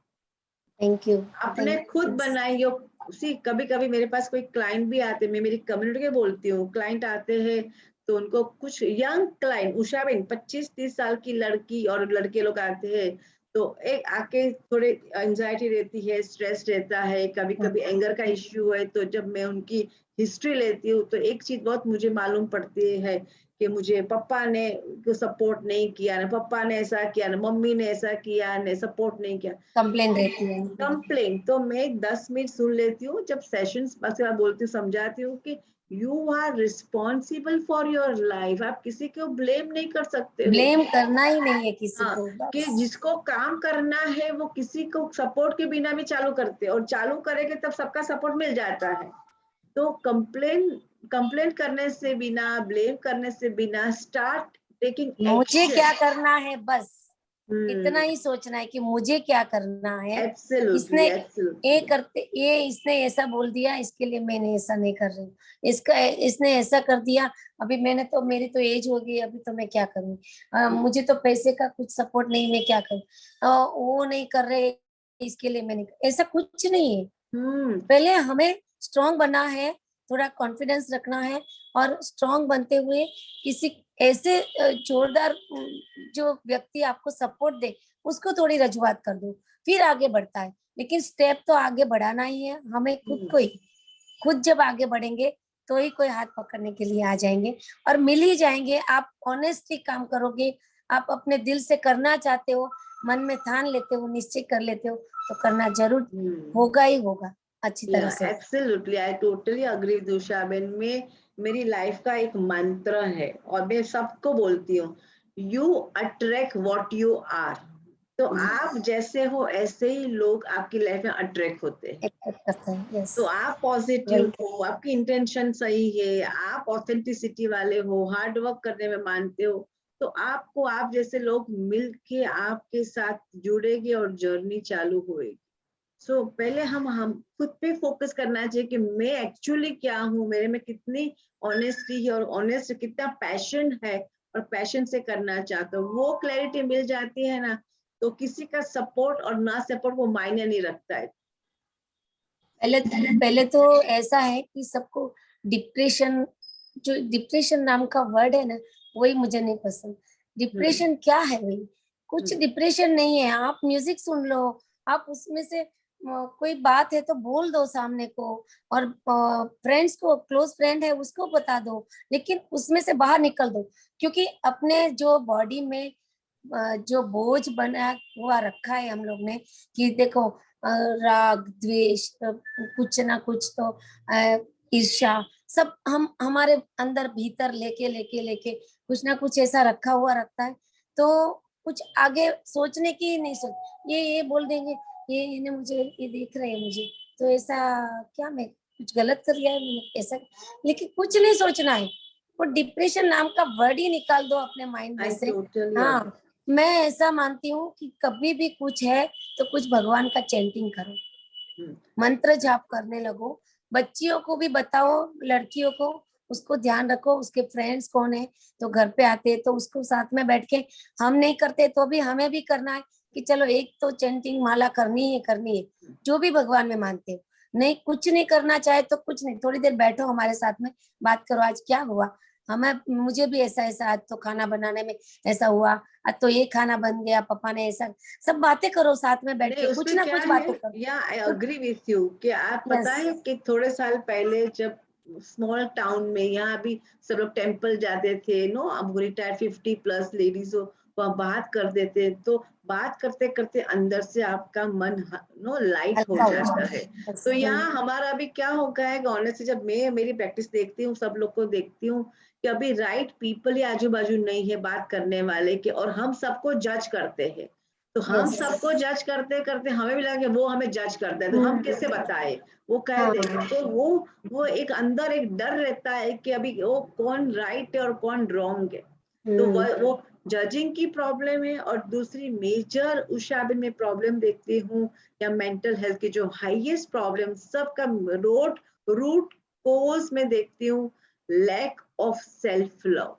थैंक यू, आपने थैंक खुद यू। बनाई हो। सी कभी कभी मेरे पास कोई क्लाइंट भी आते, मैं मेरी कम्युनिटी के बोलती हूँ, क्लाइंट आते हैं तो उनको कुछ यंग क्लाइंट, उषा बहन 25-30 साल की लड़की और लड़के लोग आते हैं, तो एक आके थोड़े एंजाइटी रहती है, स्ट्रेस रहता है, कभी कभी एंगर का इश्यू है। तो जब मैं उनकी हिस्ट्री लेती हूँ तो एक चीज बहुत मुझे मालूम पड़ती है कि मुझे पापा ने सपोर्ट नहीं किया, ना पापा ने ऐसा किया, ना मम्मी ने ऐसा किया, ने सपोर्ट नहीं किया। कंप्लेन रहती है उनकी। कंप्लेन तो मैं 10 मिनट सुन लेती हूँ, जब सेशंस बस मैं बोलती हूँ, समझाती हूँ कि you are responsible for your life, आप किसी को ब्लेम नहीं कर सकते हो। ब्लेम करना ही नहीं है किसी हाँ, को, कि बस। जिसको काम करना है वो किसी को सपोर्ट के बिना भी चालू करते हैं, और चालू करेंगे तब सबका सपोर्ट मिल जाता है। तो कंप्लेन करने से बिना, ब्लेम करने से बिना, स्टार्ट टेकिंग मुझे एक्शन। क्या करना है, बस इतना ही सोचना है कि मुझे क्या करना है। एब्सोल्युटली, इसने ऐसा बोल दिया, इसके लिए मैंने ऐसा नहीं कर रही हूँ। इसने ऐसा कर दिया, अभी मेरी तो एज हो गई, अभी तो मैं क्या करूँ, मुझे तो पैसे का कुछ सपोर्ट नहीं, मैं क्या करूँ, वो नहीं कर रहे, इसके लिए मैं नहीं ऐसा कुछ नहीं है। पहले हमें स्ट्रांग बनना है, थोड़ा कॉन्फिडेंस रखना है, और स्ट्रांग बनते हुए किसी ऐसे जोरदार जो व्यक्ति आपको सपोर्ट दे, उसको थोड़ी रजुआत कर दो, फिर आगे बढ़ता है। लेकिन स्टेप तो आगे बढ़ाना ही है हमें खुद जब आगे बढ़ेंगे तो ही कोई हाथ पकड़ने के लिए आ जाएंगे, और मिल ही जाएंगे। आप ऑनेस्टली काम करोगे, आप अपने दिल से करना चाहते हो, मन में ठान लेते हो, निश्चय कर लेते हो, तो करना जरूर होगा ही होगा अच्छी तरह से। Absolutely, I totally agree with Usha Ben. में मेरी लाइफ का एक मंत्र है और मैं सबको बोलती हूँ, you attract what you are. तो आप जैसे हो ऐसे ही लोग आपकी लाइफ में अट्रैक्ट होते हैं। यस, तो आप पॉजिटिव हो, आपकी इंटेंशन सही है, आप ऑथेंटिसिटी वाले हो, हार्ड वर्क करने में मानते हो, तो आपको आप जैसे लोग मिल के आपके साथ जुड़ेंगे और जर्नी चालू होएगी। सो पहले हम खुद पे फोकस करना चाहिए कि मैं एक्चुअली क्या हूँ, मेरे में कितनी ऑनेस्टी है और ऑनेस्ट कितना पैशन है और पैशन से करना चाहता हूँ। वो क्लैरिटी मिल जाती है ना, तो किसी का सपोर्ट और ना सपोर्ट वो मायने नहीं रखता है। पहले तो ऐसा है कि सबको डिप्रेशन, जो डिप्रेशन नाम का वर्ड है ना, वही मुझे नहीं पसंद। डिप्रेशन क्या है भाई? कुछ डिप्रेशन नहीं है। आप म्यूजिक सुन लो, आप उसमें से कोई बात है तो बोल दो सामने को, और फ्रेंड्स को, क्लोज फ्रेंड है उसको बता दो, लेकिन उसमें से बाहर निकल दो। क्योंकि अपने जो बॉडी में जो बोझ बना हुआ रखा है हम लोग ने, कि देखो राग द्वेष, कुछ ना कुछ तो ईर्ष्या, सब हम हमारे अंदर भीतर लेके लेके लेके कुछ ना कुछ ऐसा रखा हुआ रखता है। तो कुछ आगे सोचने की नहीं सोच, ये बोल देंगे, ये मुझे, ये देख रहे हैं मुझे, तो ऐसा क्या मैं कुछ गलत कर लिया है मैंने ऐसा, लेकिन कुछ नहीं सोचना है। वो डिप्रेशन नाम का वर्ड ही निकाल दो अपने माइंड में से। हाँ, मैं ऐसा मानती हूँ कि कभी भी कुछ है तो कुछ भगवान का चैंटिंग करो, मंत्र जाप करने लगो। बच्चियों को भी बताओ, लड़कियों को, उसको ध्यान रखो उसके फ्रेंड्स कौन है, तो घर पे आते तो उसको साथ में बैठ के, हम नहीं करते तो भी हमें भी करना है कि चलो एक तो चैंटिंग माला करनी है, जो भी भगवान में मानते हो। नहीं, कुछ नहीं करना चाहे तो कुछ नहीं, थोड़ी देर बैठो हमारे साथ में, बात करो आज क्या हुआ, मुझे भी ऐसा ऐसा, आज तो खाना बनाने में ऐसा हुआ, आज तो ये खाना बन गया, पापा ने ऐसा, सब बातें करो साथ में बैठ के, कुछ ना कुछ बातें करो। या आई अग्री विथ यू कि आप पता है कि थोड़े साल पहले जब स्मॉल टाउन में यहाँ भी सब लोग टेम्पल जाते थे, नो, अब रिटायर्ड 50+ लेडीज हो, वहाँ बात करते थे, तो बात करते करते अंदर से आपका मन नो लाइट हो जाता है। तो यहाँ हमारा अभी क्या हो गया है, ऑनेस्टली जब मैं मेरी प्रैक्टिस देखती हूँ, सब लोग को देखती हूँ कि अभी राइट पीपल ही आजू बाजू नहीं है बात करने वाले के, और हम सबको जज करते हैं। तो हम सबको जज करते करते हमें भी लगा कि वो हमें जज करते हैं, तो हम कैसे बताए, वो कह देंगे। तो वो एक अंदर एक डर रहता है कि अभी वो कौन राइट है और कौन रॉन्ग है। तो वो जजिंग की प्रॉब्लम है। और दूसरी मेजर उषा में प्रॉब्लम देखती हूँ, या मेंटल हेल्थ की जो हाईएस्ट प्रॉब्लम सबका रूट कोज में देखती हूँ, लैक ऑफ सेल्फ लव।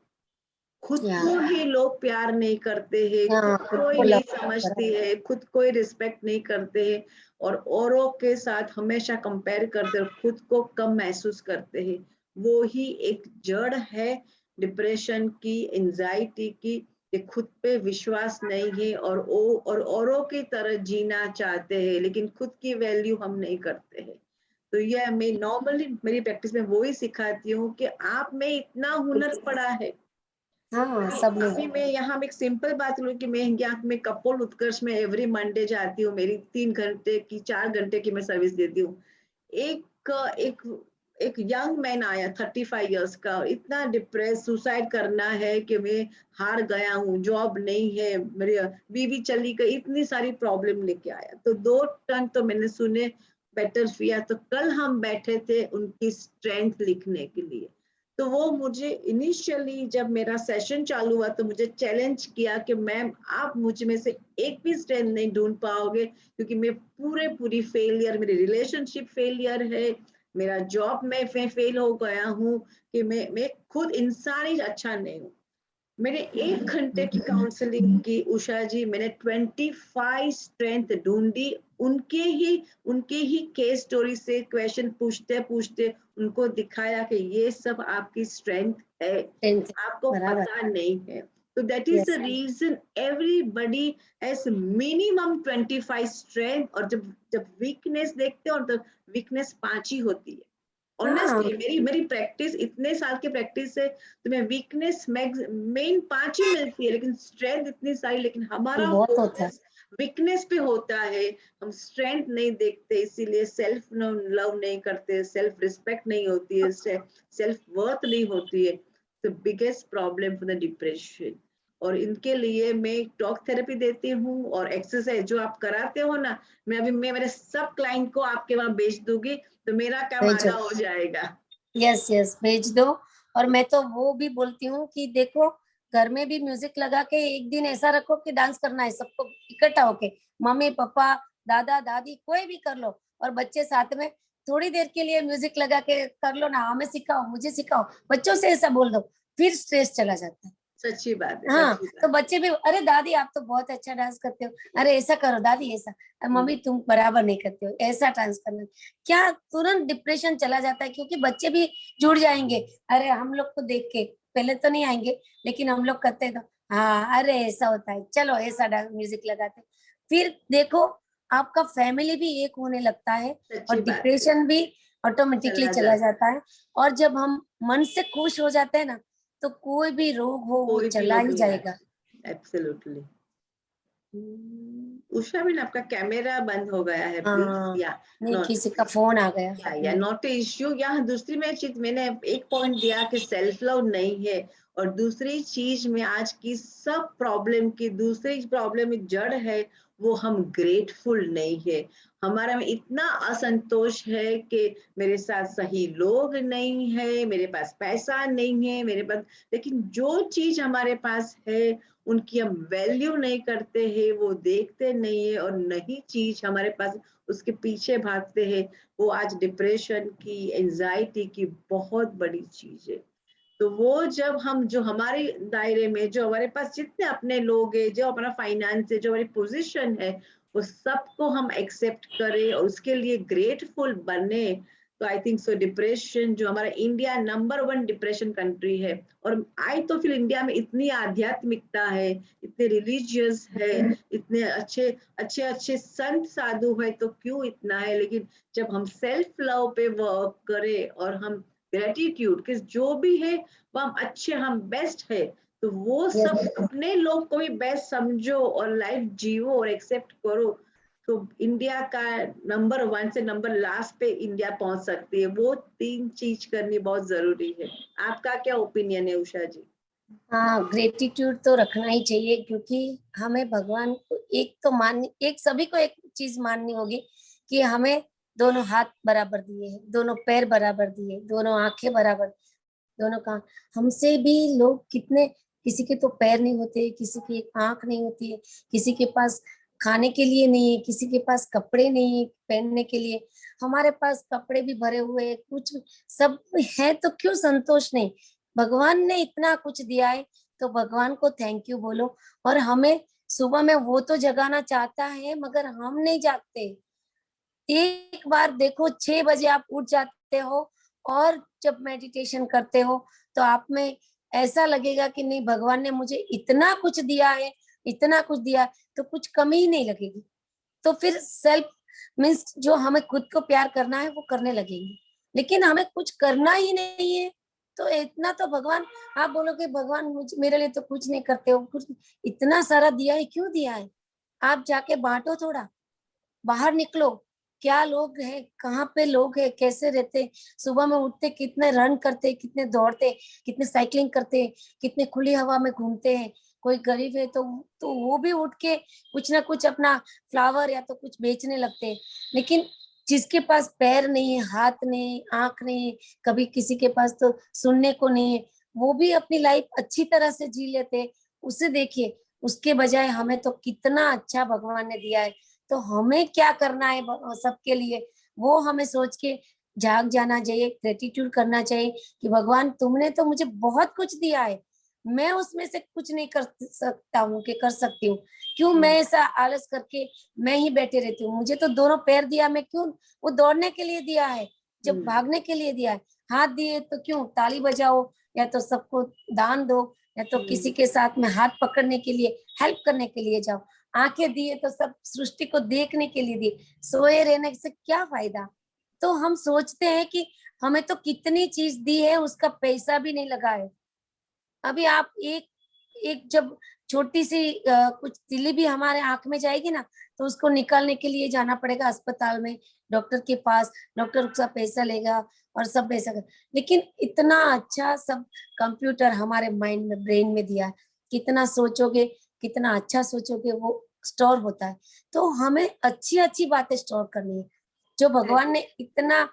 खुद को ही लोग प्यार नहीं करते हैं, खुद को ही नहीं समझते हैं, खुद को ही रिस्पेक्ट नहीं करते हैं, और औरों के साथ हमेशा कंपेयर करते हैं, खुद को कम महसूस करते हैं। वो ही एक जड़ है डिप्रेशन की, एंजाइटी की, कि खुद पे विश्वास नहीं है और औरों की तरह जीना चाहते हैं, लेकिन खुद की वैल्यू हम नहीं करते हैं। तो ये मैं नॉर्मली मेरी प्रैक्टिस में वो ही सिखाती हूँ कि आप में इतना हुनर पड़ा है। सब लोग। अभी मैं यहाँ में एक सिंपल बात लूँ कि मैं यहाँ में कपोल उत्कर्ष में एवरी मंडे जाती हूँ, मेरी 3 घंटे की 4 घंटे की मैं सर्विस देती हूँ। एक एक एक यंग मैन आया 35 इयर्स का, इतना डिप्रेस, सुसाइड करना है कि मैं हार गया हूँ, जॉब नहीं है, मेरी बीवी चली गई, इतनी सारी प्रॉब्लम लेके आया। तो 2 टर्न तो मैंने सुने, बेटर किया। तो कल हम बैठे थे उनकी स्ट्रेंथ लिखने के लिए। तो वो मुझे इनिशियली जब मेरा सेशन चालू हुआ तो मुझे चैलेंज किया कि मैम आप मुझ में से एक भी स्ट्रेंथ नहीं ढूंढ पाओगे, क्योंकि मैं पूरी फेलियर, मेरी रिलेशनशिप फेलियर है, मेरा जॉब में फेल हो गया हूँ, कि मैं खुद इंसान ही अच्छा नहीं हूँ। मैंने 1 घंटे की काउंसलिंग की उषा जी, मैंने 25 स्ट्रेंथ ढूंढी। उनके ही केस स्टोरी से क्वेश्चन पूछते पूछते उनको दिखाया कि ये सब आपकी स्ट्रेंथ है, टेंथ आपको बराबर। पता नहीं है। तो that is the yes reason everybody has minimum 25 strength, और जब जब वीकनेस देखते हो तो वीकनेस 5 ही होती है। हाँ ऑनेस्टली मेरी मेरी प्रैक्टिस, इतने साल की प्रैक्टिस से तुम्हें वीकनेस मेन 5 ही मिलती है, लेकिन स्ट्रेंथ इतनी सारी, लेकिन हमारा बहुत होता है। फोकस वीकनेस पे होता है। हम स्ट्रेंथ नहीं देखते, इसीलिए सेल्फ लव नहीं करते, सेल्फ रिस्पेक्ट नहीं होती है, सेल्फ वर्थ नहीं होती है। The biggest problem for the depression. और इनके लिए मैं टॉक थेरेपी देती हूँ और एक्सरसाइज जो आप कराते हो ना, मैं मेरे सब क्लाइंट को आपके वहां भेज दूंगी, तो मेरा काम भेजो, आधा हो जाएगा। यस यस भेज दो। और मैं तो वो भी बोलती हूँ कि देखो घर में भी म्यूजिक लगा के एक दिन ऐसा रखो कि डांस करना है सबको इकट्ठा होके, मम्मी पापा दादा दादी कोई भी कर लो, और बच्चे साथ में थोड़ी देर के लिए म्यूजिक लगा के कर लो ना, हमें सिखाओ मुझे सिखाओ, बच्चों से ऐसा बोल दो, फिर स्ट्रेस चला जाता है। सच्ची बात है, हाँ सच्ची तो बात बच्चे भी अरे दादी आप तो बहुत अच्छा डांस करते हो, अरे ऐसा करो दादी ऐसा, है। मम्मी तुम बराबर नहीं करते हो, ऐसा डांस करना। क्या तुरंत डिप्रेशन चला जाता है, क्योंकि बच्चे भी जुड़ जाएंगे। अरे हम लोग को देख के पहले तो नहीं आएंगे, लेकिन हम लोग करते हैं तो हाँ अरे ऐसा होता है, चलो ऐसा डांस म्यूजिक लगाते हैं। फिर देखो आपका फैमिली भी एक होने लगता है, और सच्ची बात है, डिप्रेशन भी ऑटोमेटिकली चला चला जाता जाता है। और जब हम मन से खुश हो जाते हैं ना, तो कोई भी रोग हो वो कोई भी चला रोग ही नहीं जाएगा। आता। एब्सोल्युटली। उषा बिन आपका कैमरा बंद हो गया है, प्लीज। हाँ या नहीं नॉट, किसी का फोन आ गया। या नॉट इश्यू। यहाँ दूसरी में चीज मैंने एक पॉइंट दिया कि सेल्फ लव नहीं है, और दूसरी चीज में आज की सब प्रॉब्लम की दूसरी प्रॉब्लम में जड़ है, वो हम ग्रेटफुल नहीं है। हमारा में इतना असंतोष है कि मेरे साथ सही लोग नहीं है, मेरे पास पैसा नहीं है, मेरे पास, लेकिन जो चीज हमारे पास है उनकी हम वैल्यू नहीं करते हैं, वो देखते नहीं है, और नई चीज हमारे पास उसके पीछे भागते हैं। वो आज डिप्रेशन की, एंजाइटी की बहुत बड़ी चीज है। तो वो जब हम, जो हमारे दायरे में, जो हमारे पास जितने अपने लोग हैं, जो हमारा फाइनेंस है, जो हमारी पोजीशन है, वो सबको हम एक्सेप्ट करें और उसके लिए ग्रेटफुल बने, तो आई थिंक सो डिप्रेशन, जो हमारा इंडिया नंबर 1 डिप्रेशन कंट्री है, और आई तो फिर इंडिया में इतनी आध्यात्मिकता है, इतने रिलीजियस है, इतने अच्छे अच्छे अच्छे संत साधु है, तो क्यों इतना है। लेकिन जब हम सेल्फ लव पे वर्क करें और हम ग्रेटिट्यूड कि जो भी है वो हम अच्छे, हम बेस्ट है, तो वो सब अपने लोग को भी बेस्ट समझो और लाइफ जियो और एक्सेप्ट करो, तो इंडिया का नंबर 1 से नंबर लास्ट पे इंडिया पहुंच सकती है। वो 3 चीज करनी बहुत जरूरी है। आपका क्या ओपिनियन है उषा जी? हाँ ग्रेटिट्यूड तो रखना ही चाहिए, क्योंकि हमें भगवान को एक तो मान, एक सभी को एक चीज माननी होगी कि हमें दोनों हाथ बराबर दिए हैं, दोनों पैर बराबर दिए, दोनों आंखें बराबर, दोनों कान। हमसे भी लोग कितने, किसी के तो पैर नहीं होते, किसी की आंख नहीं होती है, किसी के पास खाने के लिए नहीं है, किसी के पास कपड़े नहीं है पहनने के लिए, हमारे पास कपड़े भी भरे हुए हैं, कुछ सब है, तो क्यों संतोष नहीं। भगवान ने इतना कुछ दिया है, तो भगवान को थैंक यू बोलो। और हमें सुबह में वो तो जगाना चाहता है, मगर हम नहीं जागते। एक बार देखो 6 बजे आप उठ जाते हो, और जब मेडिटेशन करते हो तो आप में ऐसा लगेगा कि नहीं भगवान ने मुझे इतना कुछ दिया है, इतना कुछ दिया, तो कुछ कमी ही नहीं लगेगी। तो फिर सेल्फ मीन्स जो हमें खुद को प्यार करना है वो करने लगेंगे। लेकिन हमें कुछ करना ही नहीं है, तो इतना तो भगवान, आप बोलोगे भगवान मुझे मेरे लिए तो कुछ नहीं करते हो, कुछ इतना सारा दिया है, क्यों दिया है? आप जाके बांटो थोड़ा, बाहर निकलो। क्या लोग हैं, कहाँ पे लोग हैं, कैसे रहते, सुबह में उठते कितने रन करते, कितने दौड़ते, कितने साइकिलिंग करते, कितने खुली हवा में घूमते हैं। कोई गरीब है तो वो भी उठ के कुछ ना कुछ अपना फ्लावर या तो कुछ बेचने लगते हैं। लेकिन जिसके पास पैर नहीं है, हाथ नहीं, आंख नहीं है, कभी किसी के पास तो सुनने को नहीं है, वो भी अपनी लाइफ अच्छी तरह से जी लेते। उसे देखिए, उसके बजाय हमें तो कितना अच्छा भगवान ने दिया है। तो हमें क्या करना है सबके लिए, वो हमें सोच के जाग जाना चाहिए, ग्रेटिट्यूड करना चाहिए कि भगवान तुमने तो मुझे बहुत कुछ दिया है, मैं उसमें से कुछ नहीं कर सकता हूँ कि कर सकती हूँ, क्यों मैं ऐसा आलस करके मैं ही बैठे रहती हूँ। मुझे तो दोनों पैर दिया, मैं क्यों, वो दौड़ने के लिए दिया है, जब भागने के लिए दिया है। हाथ दिए तो क्यों ताली बजाओ, या तो सबको दान दो, या तो किसी के साथ में हाथ पकड़ने के लिए, हेल्प करने के लिए जाओ। आंखें दिए तो सब सृष्टि को देखने के लिए दिए, सोए रहने से क्या फायदा। तो हम सोचते हैं कि हमें तो कितनी चीज दी है, उसका पैसा भी नहीं लगा है। अभी आप एक एक जब छोटी सी कुछ तिली भी हमारे आंख में जाएगी ना, तो उसको निकालने के लिए जाना पड़ेगा अस्पताल में, डॉक्टर के पास, डॉक्टर उसका पैसा लेगा और सब पैसा कर। लेकिन इतना अच्छा सब कंप्यूटर हमारे माइंड में, ब्रेन में दिया है, कितना सोचोगे, कितना अच्छा सोचोगे वो स्टोर होता है। तो हमें अच्छी अच्छी बातें स्टोर करनी है, जो भगवान ने इतना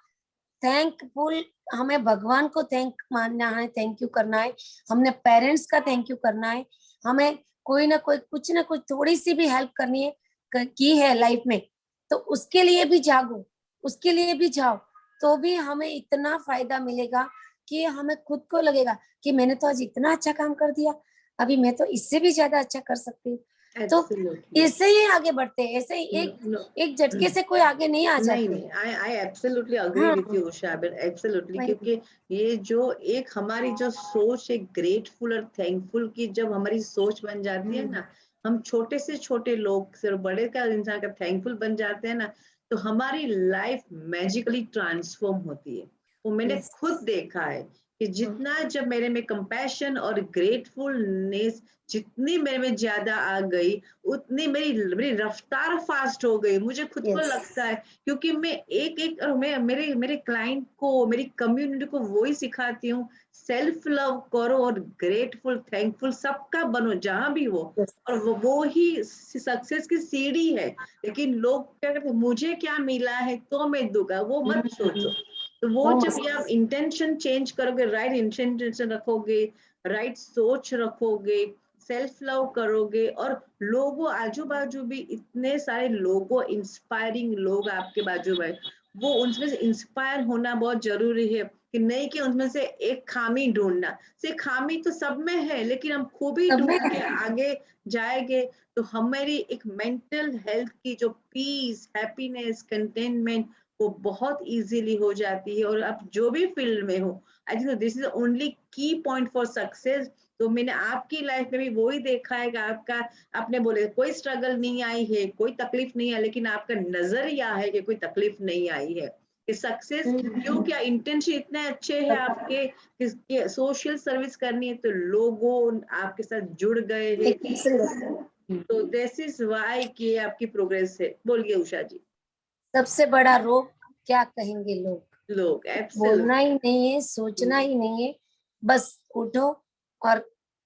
थैंकफुल, हमें भगवान को थैंक मानना है, थैंक यू करना है, हमने पेरेंट्स का थैंक यू करना है, हमें कोई ना कोई कुछ ना कुछ थोड़ी सी भी हेल्प करनी है, की है लाइफ में, तो उसके लिए भी जागो, उसके लिए भी जाओ, तो भी हमें इतना फायदा मिलेगा कि हमें खुद को लगेगा कि मैंने तो आज इतना अच्छा काम कर दिया, अभी मैं तो इससे भी ज्यादा अच्छा कर सकती हूँ। तो Absolutely. ऐसे ही आगे बढ़ते हैं, ऐसे ही एक झटके से कोई आगे नहीं आ नहीं जाते। नहीं, आई एब्सोल्युटली अग्री हाँ, विथ यू उषा, एब्सोल्युटली, वही। क्योंकि ये जो एक हमारी जो सोच है ग्रेटफुल और थैंकफुल की, जब हमारी सोच बन जाती है ना, हम छोटे से छोटे लोग से बड़े का इंसान का थैंकफुल बन जाते हैं ना, तो हमारी लाइफ मैजिकली ट्रांसफॉर्म होती है। वो मैंने Yes. खुद देखा है कि जितना जब मेरे में कंपैशन और ग्रेटफुलनेस जितनी मेरे में ज्यादा आ गई, उतनी मेरी मेरी रफ्तार फास्ट हो गई, मुझे खुद को Yes. लगता है, क्योंकि मैं एक एक और मैं मेरे मेरे क्लाइंट को, मेरी कम्युनिटी को वही सिखाती हूँ, सेल्फ लव करो और ग्रेटफुल थैंकफुल सबका बनो जहां भी हो। Yes. और वो ही सक्सेस की सीढ़ी है। लेकिन लोग क्या करते हैं, मुझे क्या मिला है तो मैं दूंगा, वो मत सोचो। तो वो वो जब ये आप इंटेंशन चेंज करोगे, राइट इंटेंशन रखोगे, राइट सोच रखोगे, सेल्फ लव करोगे, और लोगों आजू बाजू भी इतने सारे लोगों, इंस्पायरिंग लोग आपके बाजू में, वो उनमें से इंस्पायर होना बहुत जरूरी है, कि नहीं कि उनमें से एक खामी ढूंढना, से खामी तो सब में है, लेकिन हम खूबी सब में ढूंढ के आगे जाएंगे तो हमारी एक मेंटल हेल्थ की जो पीस, हैप्पीनेस, कंटेनमेंट, वो बहुत इजीली हो जाती है। और आप जो भी फील्ड में हो, I think this is only की पॉइंट फॉर सक्सेस। तो मैंने आपकी लाइफ में भी वही देखा है कि आपका, आपने बोले कोई स्ट्रगल नहीं आई है, कोई तकलीफ नहीं आई, लेकिन आपका नजरिया है कि कोई तकलीफ नहीं आई है, कि सक्सेस क्यों, क्या इंटेंशन इतने अच्छे हैं आपके कि सोशल सर्विस करनी है, तो लोगों आपके साथ जुड़ गए हैं। एक दूसरे को। तो दिस इज वाई कि आपकी प्रोग्रेस है। बोलिए उषा जी। सबसे बड़ा रोग क्या कहेंगे लोग, लोग बोलना एब्सोल्युटली। ही नहीं है, सोचना ही नहीं है, बस उठो और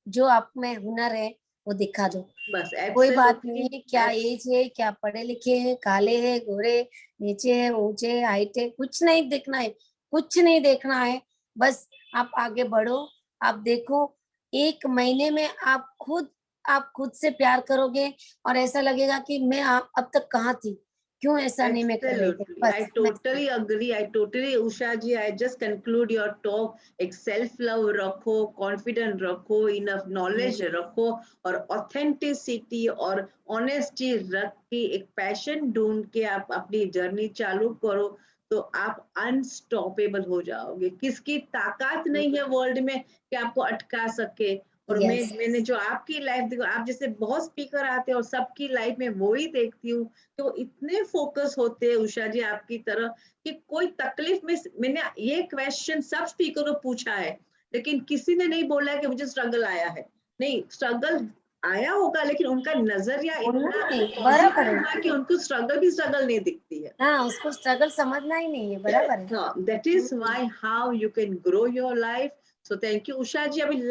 जो आप में हुनर है वो दिखा दो। बस कोई बात एब्सोल्युटली। नहीं है क्या एज है, क्या पढ़े लिखे हैं, काले हैं, गोरे, नीचे है, ऊंचे है, हाइट है, कुछ नहीं देखना है, कुछ नहीं देखना है। बस आप आगे बढ़ो, आप देखो, एक महीने में आप खुद से प्यार करोगे और ऐसा लगेगा कि मैं अब तक कहाँ थी, क्यों ऐसा नहीं मैं कर रही थी। Absolutely. I बस मैं totally agree. I totally, Usha ji, I just conclude your talk. एक self love रखो, confident रखो, enough knowledge रखो, और authenticity और honesty रख के एक passion ढूंढ के आप अपनी जर्नी चालू करो, तो आप अनस्टॉपेबल हो जाओगे। किसकी ताकत नहीं है वर्ल्ड में कि आपको अटका सके। और यस, मैंने जो आपकी लाइफ देखो, आप जैसे बहुत स्पीकर आते हैं और सबकी लाइफ में वो ही देखती हूँ, तो इतने फोकस होते हैं उषा जी आपकी तरह, कि कोई तकलीफ में, मैंने ये क्वेश्चन सब स्पीकर को पूछा है, लेकिन किसी ने नहीं बोला कि मुझे स्ट्रगल आया है। नहीं, स्ट्रगल आया होगा, लेकिन उनका नजरिया बोलना इतना नहीं, बराबर पॉजिटिव है। था कि उनको स्ट्रगल भी स्ट्रगल नहीं दिखती है। हाँ, उसको स्ट्रगल समझना ही नहीं है, बराबर है। हाँ, that is why how you can grow your life. So thank you Usha जी। अभी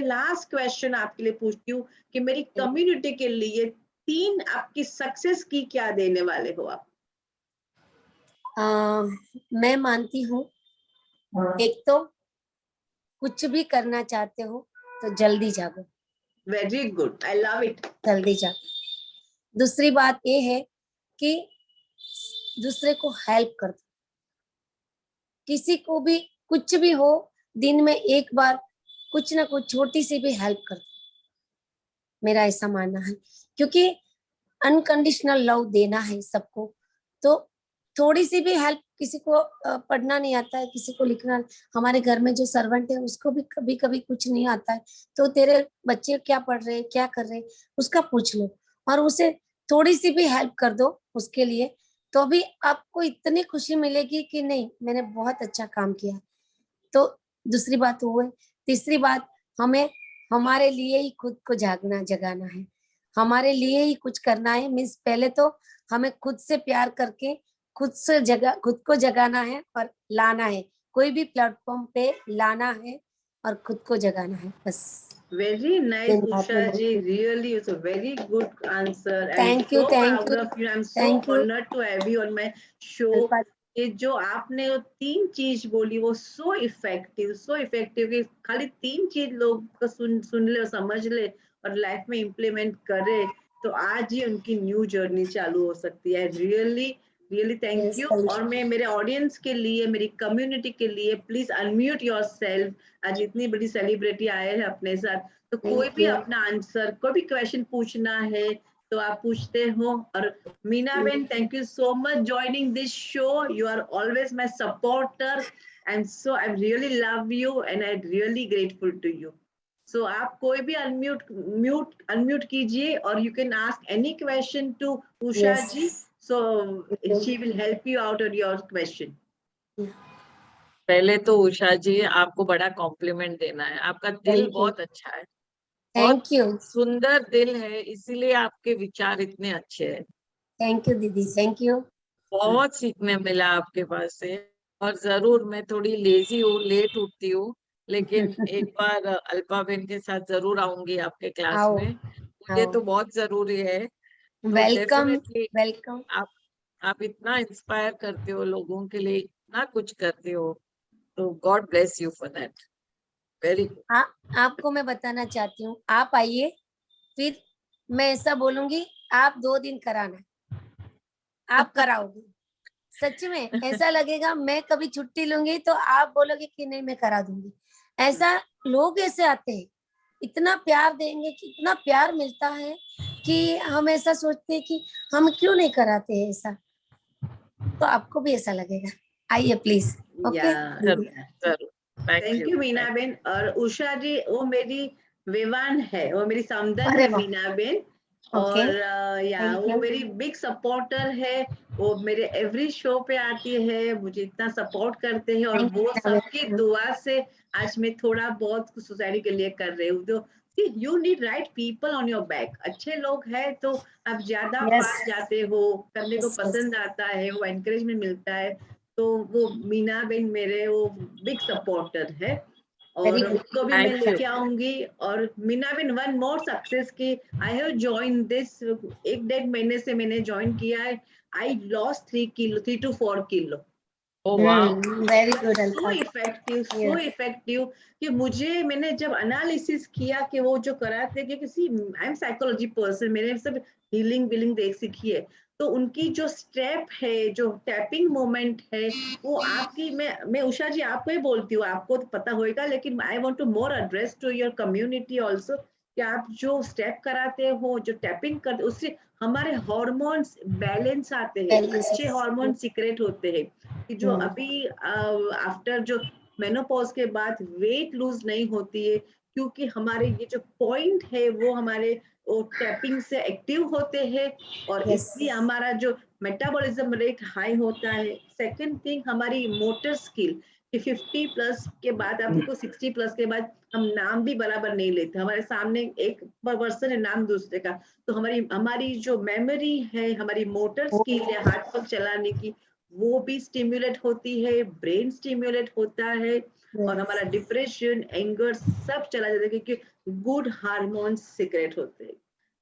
लास्ट क्वेश्चन आपके लिए पूछती हूँ कि मेरी कम्युनिटी के लिए 3 आपकी सक्सेस की क्या देने वाले हो आप? मैं मानती हूँ, एक तो कुछ भी करना चाहते हो तो जल्दी जागो, Very good. I love it. जल्दी जागो। दूसरी बात ये है कि दूसरे को हेल्प कर दो, किसी को भी कुछ भी हो, दिन में एक बार कुछ ना कुछ छोटी सी भी हेल्प कर दो, मेरा ऐसा मानना है। क्योंकि अनकंडीशनल लव देना है सबको, तो थोड़ी सी भी हेल्प, किसी को पढ़ना नहीं आता है, किसी को लिखना, हमारे घर में जो सर्वेंट है उसको भी कभी कभी कुछ नहीं आता है, तो तेरे बच्चे क्या पढ़ रहे हैं, क्या कर रहे हैं, उसका पूछ लो और उसे थोड़ी सी भी हेल्प कर दो उसके लिए, तो भी आपको इतनी खुशी मिलेगी कि नहीं मैंने बहुत अच्छा काम किया। तो दूसरी बात वो है। तीसरी बात, हमें हमारे लिए ही खुद को जगाना है, हमारे लिए ही कुछ करना है। मीन्स पहले तो हमें खुद से प्यार करके खुद को जगाना है और लाना है, कोई भी प्लेटफॉर्म पे लाना है और खुद को जगाना है, बस। Very nice, तीन बातें Usha ji. बोलती हूँ। Really, it's a very good answer. I'm thank you, so thank proud you, of you. I'm so thank you honored to have you on my show. Alpa. ये जो आपने वो 3 चीज बोली वो so effective कि खाली 3 चीज लोग को सुन ले और समझ ले और लाइफ में इम्प्लीमेंट करे तो आज ही उनकी न्यू जर्नी चालू हो सकती है। Really thank yes you. और अल्पा, मैं मेरे ऑडियंस के लिए, मेरी कम्युनिटी के लिए, प्लीज अनम्यूट योरसेल्फ। आज इतनी बड़ी सेलिब्रिटी आए हैं अपने साथ, तो कोई थैंक भी यू। अपना आंसर, कोई भी क्वेश्चन पूछना है तो आप पूछते हो। और Meena ben, thank you so much joining this show. You are always my supporter and so I really love you and I really grateful to you. So आप कोई भी अनम्यूट कीजिए और you can ask any question to Usha yes, जी। So she will help you out on your question. पहले तो उषा जी आपको बड़ा कॉम्प्लीमेंट देना है, आपका दिल थैंक यू, बहुत अच्छा है, बहुत थैंक यू, सुंदर दिल है, इसीलिए आपके विचार इतने अच्छे हैं। थैंक यू दीदी, थैंक यू। बहुत सीखने मिला आपके पास से। और जरूर, मैं थोड़ी लेजी हूँ, लेट उठती हूँ, लेकिन एक बार अल्पा बेन के साथ जरूर आऊंगी आपके क्लास आओ, में, मुझे आओ, तो बहुत जरूरी है। तो वेलकम, डेफिनेटली वेलकम। आप आप इतना इंस्पायर करते हो, लोगों के लिए इतना कुछ करते हो, तो God bless you for that. Very good. आपको मैं बताना चाहती हूँ, आप आइए, फिर मैं ऐसा बोलूंगी, आप 2 दिन कराना, आप कराओगे, सच में ऐसा लगेगा। मैं कभी छुट्टी लूंगी तो आप बोलोगे कि नहीं मैं करा दूंगी। ऐसा लोग ऐसे आते हैं, इतना प्यार देंगे कि इतना प्यार मिलता है कि हम ऐसा सोचते हैं कि हम क्यों नहीं कराते हैं ऐसा, तो आपको भी ऐसा लगेगा। आइए प्लीज। ओके जरूर जरूर। Thank thank you. You Meena Ben. और उषा जी वो मेरी विवान है, वो मेरी समधन अरे है वाह, मीना बेन। ओके, और या थैंक वो यू, मेरी बिग सपोर्टर है। वो मेरे एवरी शो पे आती है, मुझे इतना सपोर्ट करते हैं और थैंक वो सबकी यू। दुआ से आज मैं थोड़ा बहुत सोसाइटी के लिए कर रही हूँ। तो you need right people on your back. अच्छे लोग हैं तो आप ज्यादा यस, पास जाते हो, करने को यस, यस, पसंद आता है, वो एनकरेजमेंट मिलता है। तो वो मीना बेन मेरे वो बिग सपोर्टर है वेरी और गुड, उनको भी मैं थैंक यू। लेके आऊंगी। और Meena Ben one more success की, आई हैव जॉइन दिस, 1-1.5 महीने से मैंने ज्वाइन किया है। I lost 3 kilo, 3 to 4 kilo. ओ वाह। Very good so alpha, yes, effective कि मुझे, मैंने जब एनालिसिस किया कि वो जो कराते कि किसी, आई एम साइकोलॉजी पर्सन, मैंने सब हीलिंग बिलिंग देख सीखी है। तो उनकी जो स्टेप है, जो टैपिंग मोमेंट है, वो आपकी, मैं उषा जी आपको ही बोलती हूँ, आपको तो पता होगा, लेकिन I want to more address to your community also कि आप जो स्टेप कराते हो, जो टैपिंग करते, उससे हमारे हार्मोन्स बैलेंस आते हैं, अच्छे हार्मोन सीक्रेट होते हैं कि जो अभी आफ्टर जो मेनोपॉज के बाद वेट लूज नहीं होती है, क्योंकि हमारे ये जो पॉइंट है वो हमारे वो टैपिंग से एक्टिव होते हैं और यस, इसलिए हमारा जो मेटाबॉलिज्म रेट हाई होता है। सेकंड थिंग, हमारी मोटर स्किल कि 50+ के बाद, आप देखो 60+ के बाद हम नाम भी बराबर नहीं लेते, हमारे सामने एक पर्सन है, नाम दूसरे का। तो हमारी हमारी जो मेमोरी है, हमारी मोटर स्किल है हाथ पग चलाने की, वो भी स्टिम्युलेट होती है, ब्रेन स्टिम्युलेट होता है और हमारा डिप्रेशन, एंगर सब चला जाता है, क्योंकि गुड हार्मोन्स सीक्रेट होते हैं।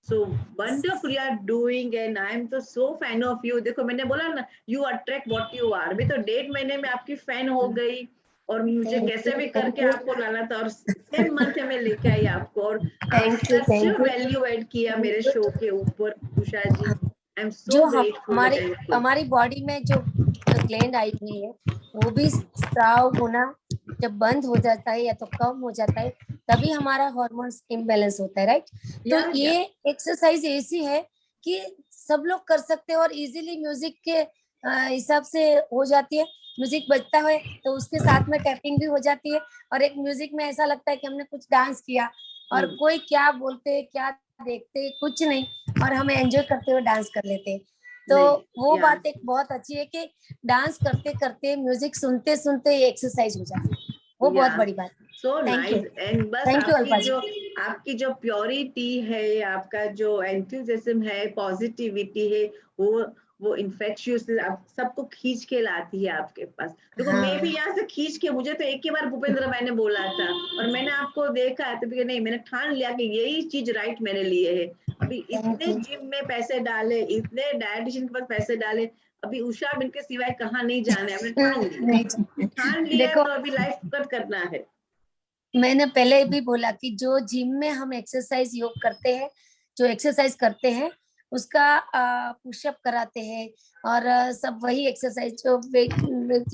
So wonderful you are doing and I am तो so fan of you. देखो मैंने बोला ना, you attract what you are. मैं तो 1.5 महीने में आपकी फैन हो गई और मुझे कैसे भी करके आपको लाना था और सेम मंथ में लेके आई आपको और thank you, such thank you. Value add किया मेरे शो के ऊपर उषा जी। आई एम जो सो ग्रेटफुल हमारी एंड थैंकफुल। हमारी बॉडी में जो ग्लैंड आई हुई है वो भी स्त्राव होना जब बंद हो जाता है या तो कम हो जाता है तभी हमारा हार्मोन्स इम्बैलेंस होता है, राइट? तो ये एक्सरसाइज ऐसी है कि सब लोग कर सकते हैं और इजीली म्यूजिक के हिसाब से हो जाती है। म्यूजिक बजता है तो उसके साथ में टैपिंग भी हो जाती है और एक म्यूजिक में ऐसा लगता है कि हमने कुछ डांस किया और कोई क्या बोलते क्या देखते कुछ नहीं और हमें एंजॉय करते हुए डांस कर लेते हैं। तो वो बात एक बहुत अच्छी है कि डांस करते करते म्यूजिक सुनते सुनते एक्सरसाइज हो जाती है, वो बहुत बड़ी बात है। So nice. एंड बस Thank you, अल्पा जी। आपकी जो प्योरिटी है, आपका जो एंथुसियाज्म है, पॉजिटिविटी है, वो इन्फेक्शियस आप सबको खींच के लाती है आपके पास। देखो हाँ। मैं भी यहाँ से खींच के, मुझे तो एक ही बार भूपेंद्र भाई ने बोला था और मैंने आपको देखा तो भी नहीं, मैंने ठान लिया कि यही चीज राइट मेरे लिए है। अभी इतने जिम में पैसे डाले, इतने डायटिशियन के पास पैसे डाले, अभी उषा बिन के सिवाय कहाँ नहीं जाना है, हमने ठान लिया देखो, तो अभी लाइफ कट करना है। मैंने पहले भी बोला कि जो जिम में हम एक्सरसाइज योग करते हैं, जो एक्सरसाइज करते हैं उसका पुशअप कराते हैं और सब वही एक्सरसाइज जो वेट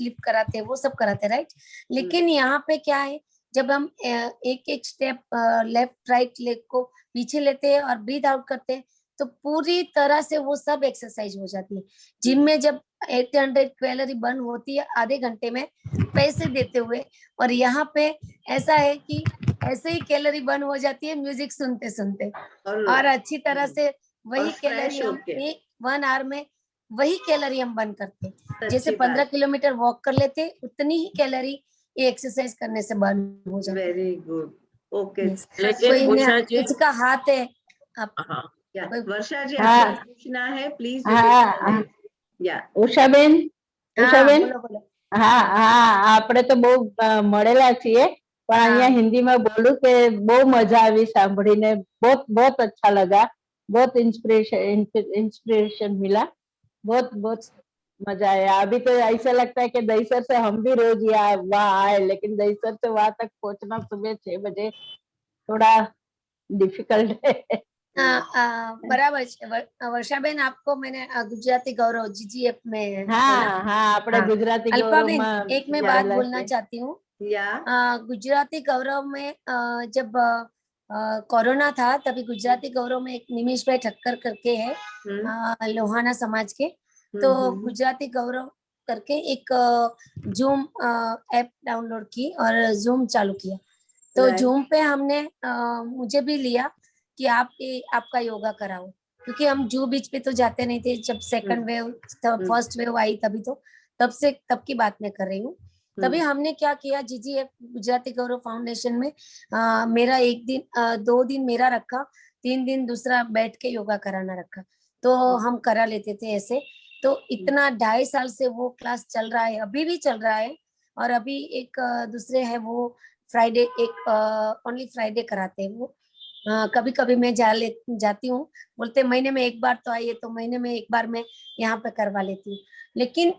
लिफ्ट कराते हैं वो सब कराते हैं, राइट? लेकिन यहाँ पे क्या है, जब हम एक एक स्टेप लेफ्ट राइट लेग को पीछे लेते हैं और ब्रीथ आउट करते हैं तो पूरी तरह से वो सब एक्सरसाइज हो जाती है। जिम में जब 800 कैलोरी बर्न होती है आधे घंटे में पैसे देते हुए, और यहाँ पे ऐसा है कि ऐसे ही कैलोरी बर्न हो जाती है म्यूजिक सुनते सुनते और अच्छी तरह से वही कैलोरी हम 1 आवर में वही कैलोरी हम बर्न करते हैं। जैसे 15 किलोमीटर वॉक कर लेते उतनी ही कैलोरी ये एक्सरसाइज करने से बर्न हो जाती है। Very good, okay. लेकिन उषा जी, किसी का हाथ है आप, वर्षा जी आपको पूछना है प्लीज। ઉષાબેન, બોલો બોલો। હા હા, આપણે તો બહુ મળેલા છીએ પણ અહીંયા हिंदी में बोलूं के बहुत मजा आई सांभळीने, बहुत बहुत अच्छा लगा, बहुत इंस्पिरेशन मिला, बहुत बहुत मजा आया। अभी तो ऐसा लगता है कि दहीसर से हम भी रोज वहाँ आए, लेकिन दहीसर से वहां तक पहुंचना सुबह 6 बजे थोड़ा डिफिकल्ट है। बराबर છે વર્ષાબેન, आपको मैंने गुजराती गौरव जीजीएफ में हाँ, આપણે गुजराती गौरव में एक मैं बात बोलना चाहती हूँ। गुजराती गौरव में जब कोरोना था तभी गुजराती गौरव में एक निमिष भाई ठक्कर करके है लोहाना समाज के, तो गुजराती गौरव करके एक जूम ऐप डाउनलोड की और जूम चालू किया। तो जूम पे हमने मुझे भी लिया कि आपका योगा कराओ, क्योंकि हम जू बीच पे तो जाते नहीं थे जब सेकंड वेव फर्स्ट वेव आई, तभी तो तब की बात मैं कर रही हूँ। तभी हमने क्या किया, जीजीएफ गुजराती गौरव फाउंडेशन में मेरा 1 दिन 2 दिन मेरा रखा, 3 दिन दूसरा बैठ के योगा कराना रखा, तो हम करा लेते थे ऐसे। तो इतना 2.5 साल से वो क्लास चल रहा है, अभी भी चल रहा है। और अभी एक दूसरे है वो फ्राइडे, एक ओनली फ्राइडे कराते हैं वो। कभी कभी मैं जाती हूँ, बोलते महीने में 1 बार तो आइए, तो महीने में 1 बार मैं यहाँ पे करवा लेती हूँ। लेकिन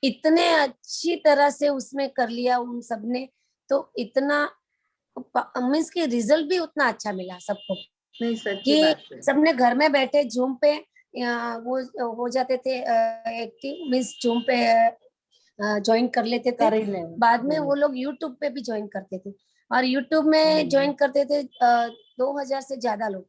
इतने अच्छी तरह से उसमें कर लिया उन सबने, तो इतना मीन्स की रिजल्ट भी उतना अच्छा मिला सबको कि सबने घर में बैठे जूम पे वो हो जाते थे एक्टिव, मीन्स जूम पे ज्वाइन कर लेते थे। बाद में वो लोग यूट्यूब पे भी ज्वाइन करते थे और यूट्यूब में ज्वाइन करते थे 2000 से ज्यादा लोग,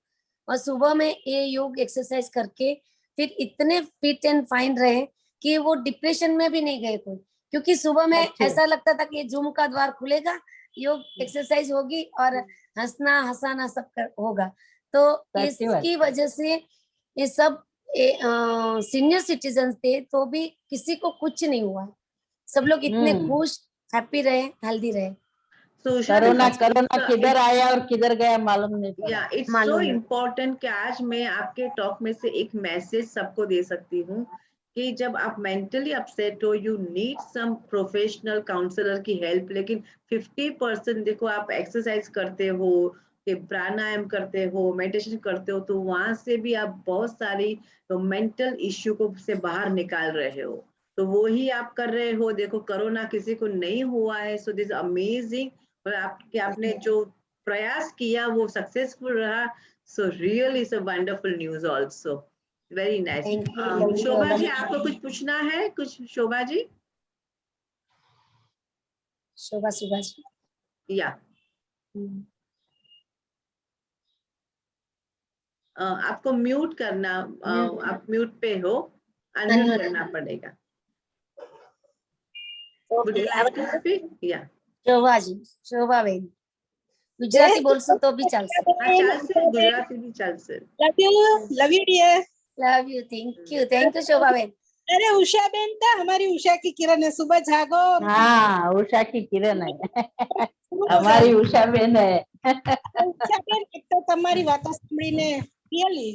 और सुबह में ये योग एक्सरसाइज करके फिर इतने फिट एंड फाइन रहे कि वो डिप्रेशन में भी नहीं गए कोई, क्योंकि सुबह में ऐसा लगता था कि जूम का द्वार खुलेगा, योग एक्सरसाइज होगी और हंसना हंसाना सब होगा। तो इसकी वजह से ये सब सीनियर सिटीजन थे तो भी किसी को कुछ नहीं हुआ, सब लोग इतने खुश हैप्पी रहे, हेल्दी रहे। कोरोना किधर आया और किधर गया मालूम नहीं पड़ा। इट्स सो इम्पोर्टेंट कि आज मैं आपके टॉक में से एक मैसेज सबको दे सकती हूँ कि जब आप मेंटली अपसेट हो, you need some professional counsellor की हेल्प। लेकिन 50% देखो, आप एक्सरसाइज करते हो, कि प्राणायाम करते हो, मेडिटेशन करते हो, तो वहां से भी आप बहुत सारी मेंटल इश्यू को से बाहर निकाल रहे हो। तो वो ही आप कर रहे हो। देखो कोरोना किसी को नहीं हुआ है, सो दिस अमेजिंग। और आपने जो प्रयास किया वो सक्सेसफुल रहा, so really is a wonderful news also. Very nice. Thank you Shobha ji, आपको कुछ पूछना है? कुछ शोभा जी? शोभा सुभा जी। या आपको म्यूट करना, आप म्यूट पे हो, अनम्यूट करना पड़ेगा। Would you like to speak? Yeah. Shobhaji, Shobhaben Gujarati બોલશું તો બી ચાલશે. હા, ચાલશે, ગુજરાતી બી ચાલશે. Love you dear. Love you, thank you Shobhaben. અરે ઉષાબેન તો हमारी उषा की किरण है, सुबह जागो. हाँ, उषा की किरण है, हमारी उषा बेन है. ઉષાબેન, એક તો તમારી વાતો સાંભળીને રિયલી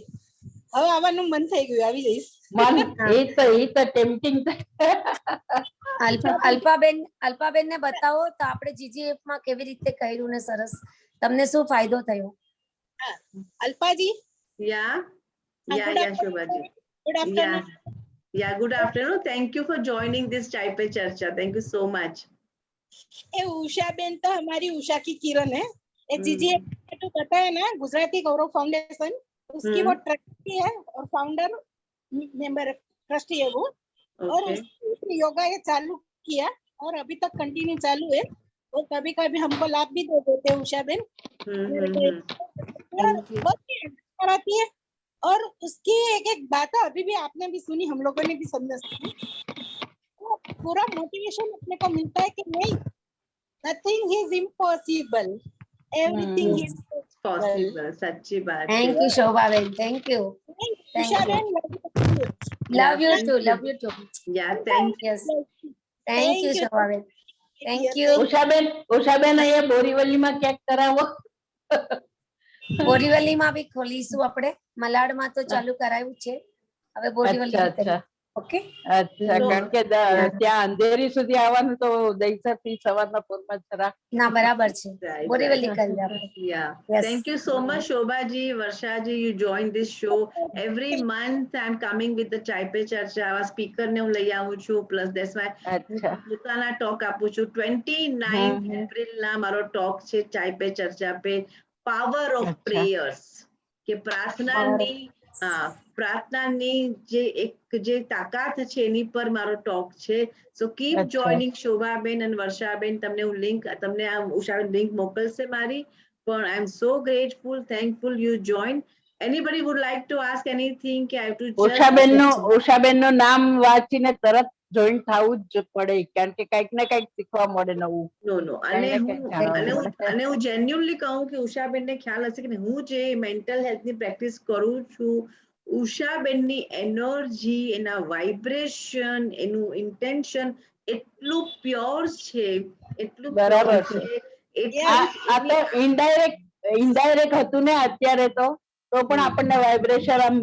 હવે આવવાનું મન થઈ ગયું, આવી જઈશ. मन એ તો ટેમ્પટિંગ. અલ્પાબેન ને બતાવો તો આપણે જીજીએફ માં કેવી રીતે કર્યું ને સરસ. તમને શું ફાયદો થયો? અલ્પાજી, Yeah. Yeah, good yeah, Shobha ji. Good Yeah. Afternoon. Yeah, good afternoon. Thank you for joining this Chai Pe Charcha. Thank you so much. ए उषाबेन तो हमारी उषा की किरण है. एक हम्म। जीजी तो बताया ना, गुजराती गौरव फाउंडेशन, उसकी वो ट्रस्टी है और फाउंडर मेंबर ट्रस्टी है वो. और Okay. उसने योगा ये चालू किया और अभी तक कंटिन्यू चालू है. और कभी कभी हमको लाभ भी दे देते हैं उषाबेन. बहुत कराती है. और उसकी एक एक बात अभी भी आपने भी सुनी, हम लोगों ने भी समझा. तो पूरा मोटिवेशन अपने को मिलता है कि नहीं, nothing is impossible, everything is Possible. सच्ची बात થેન્ક है. You Shobhaben, thank you. Ushaben. Love you thank too, you. Love you too. Yeah, thank you. Yes, thank you Shobhaben, thank you. Ushaben અહીંયા બોરીવલીમાં ક્યાંક કરાવો. બોરીવલીમાં બી ખોલીશું આપણે. મલાડમાં તો ચાલુ કરાયું છે, હવે બોરીવલી અચ્છા, અચ્છા. ઓકે. અચ્છા, કારણ કે ત્યાં અંધેરી સુધી આવવાનું તો દહીસરથી સવારના પોરમાં જરા. ના બરાબર છે, Right, બોરીવલી right. કરી આપણે. Yeah. Yes. Thank you so much, Shobha ji, Varsha ji. You joined this show. Every month I'm coming with the Chai Pe Charcha. આવા speaker ને હું લઈ આવું છું. Plus that's why અચ્છા. પોતાના talk આપું છું. 29 એપ્રિલ ના મારો talk છે Chai Pe Charcha पे power of અચ્છા. prayers. કે પ્રાર્થનાની પ્રાર્થનાની જે તાકાત છે એની પર મારો ટોક છે. સો કીપ અચ્છા. જોઈનિંગ શોભાબેન અને વર્ષાબેન. તમને હું લિંક, તમને આ ઉષાબેન લિંક મોકલશે મારી. પણ I am so grateful, thankful you join. Anybody would like to ask anything કે આઈ ટુ ઉષાબેનનું નામ વાંચીને તરત જોઈન થવું જ પડે, કારણ કે કઈક ને કઈક શીખવા મળે નવું. નો અને હું જેન્યુઅનલી કહું કે ઉષાબેનને ખ્યાલ હશે કે હું જે મેન્ટલ હેલ્થની પ્રેક્ટિસ કરું છું, ઉષાબેનની એનર્જી, એના વાઇબ્રેશન, એનું ઇન્ટેન્શન એટલું પ્યોર છે, એટલું બરાબર pure છે. છે. આ તો ઇનડાયરેક્ટ હતું ને અત્યારે તો પણ આપણને વાઇબ્રેશન આમ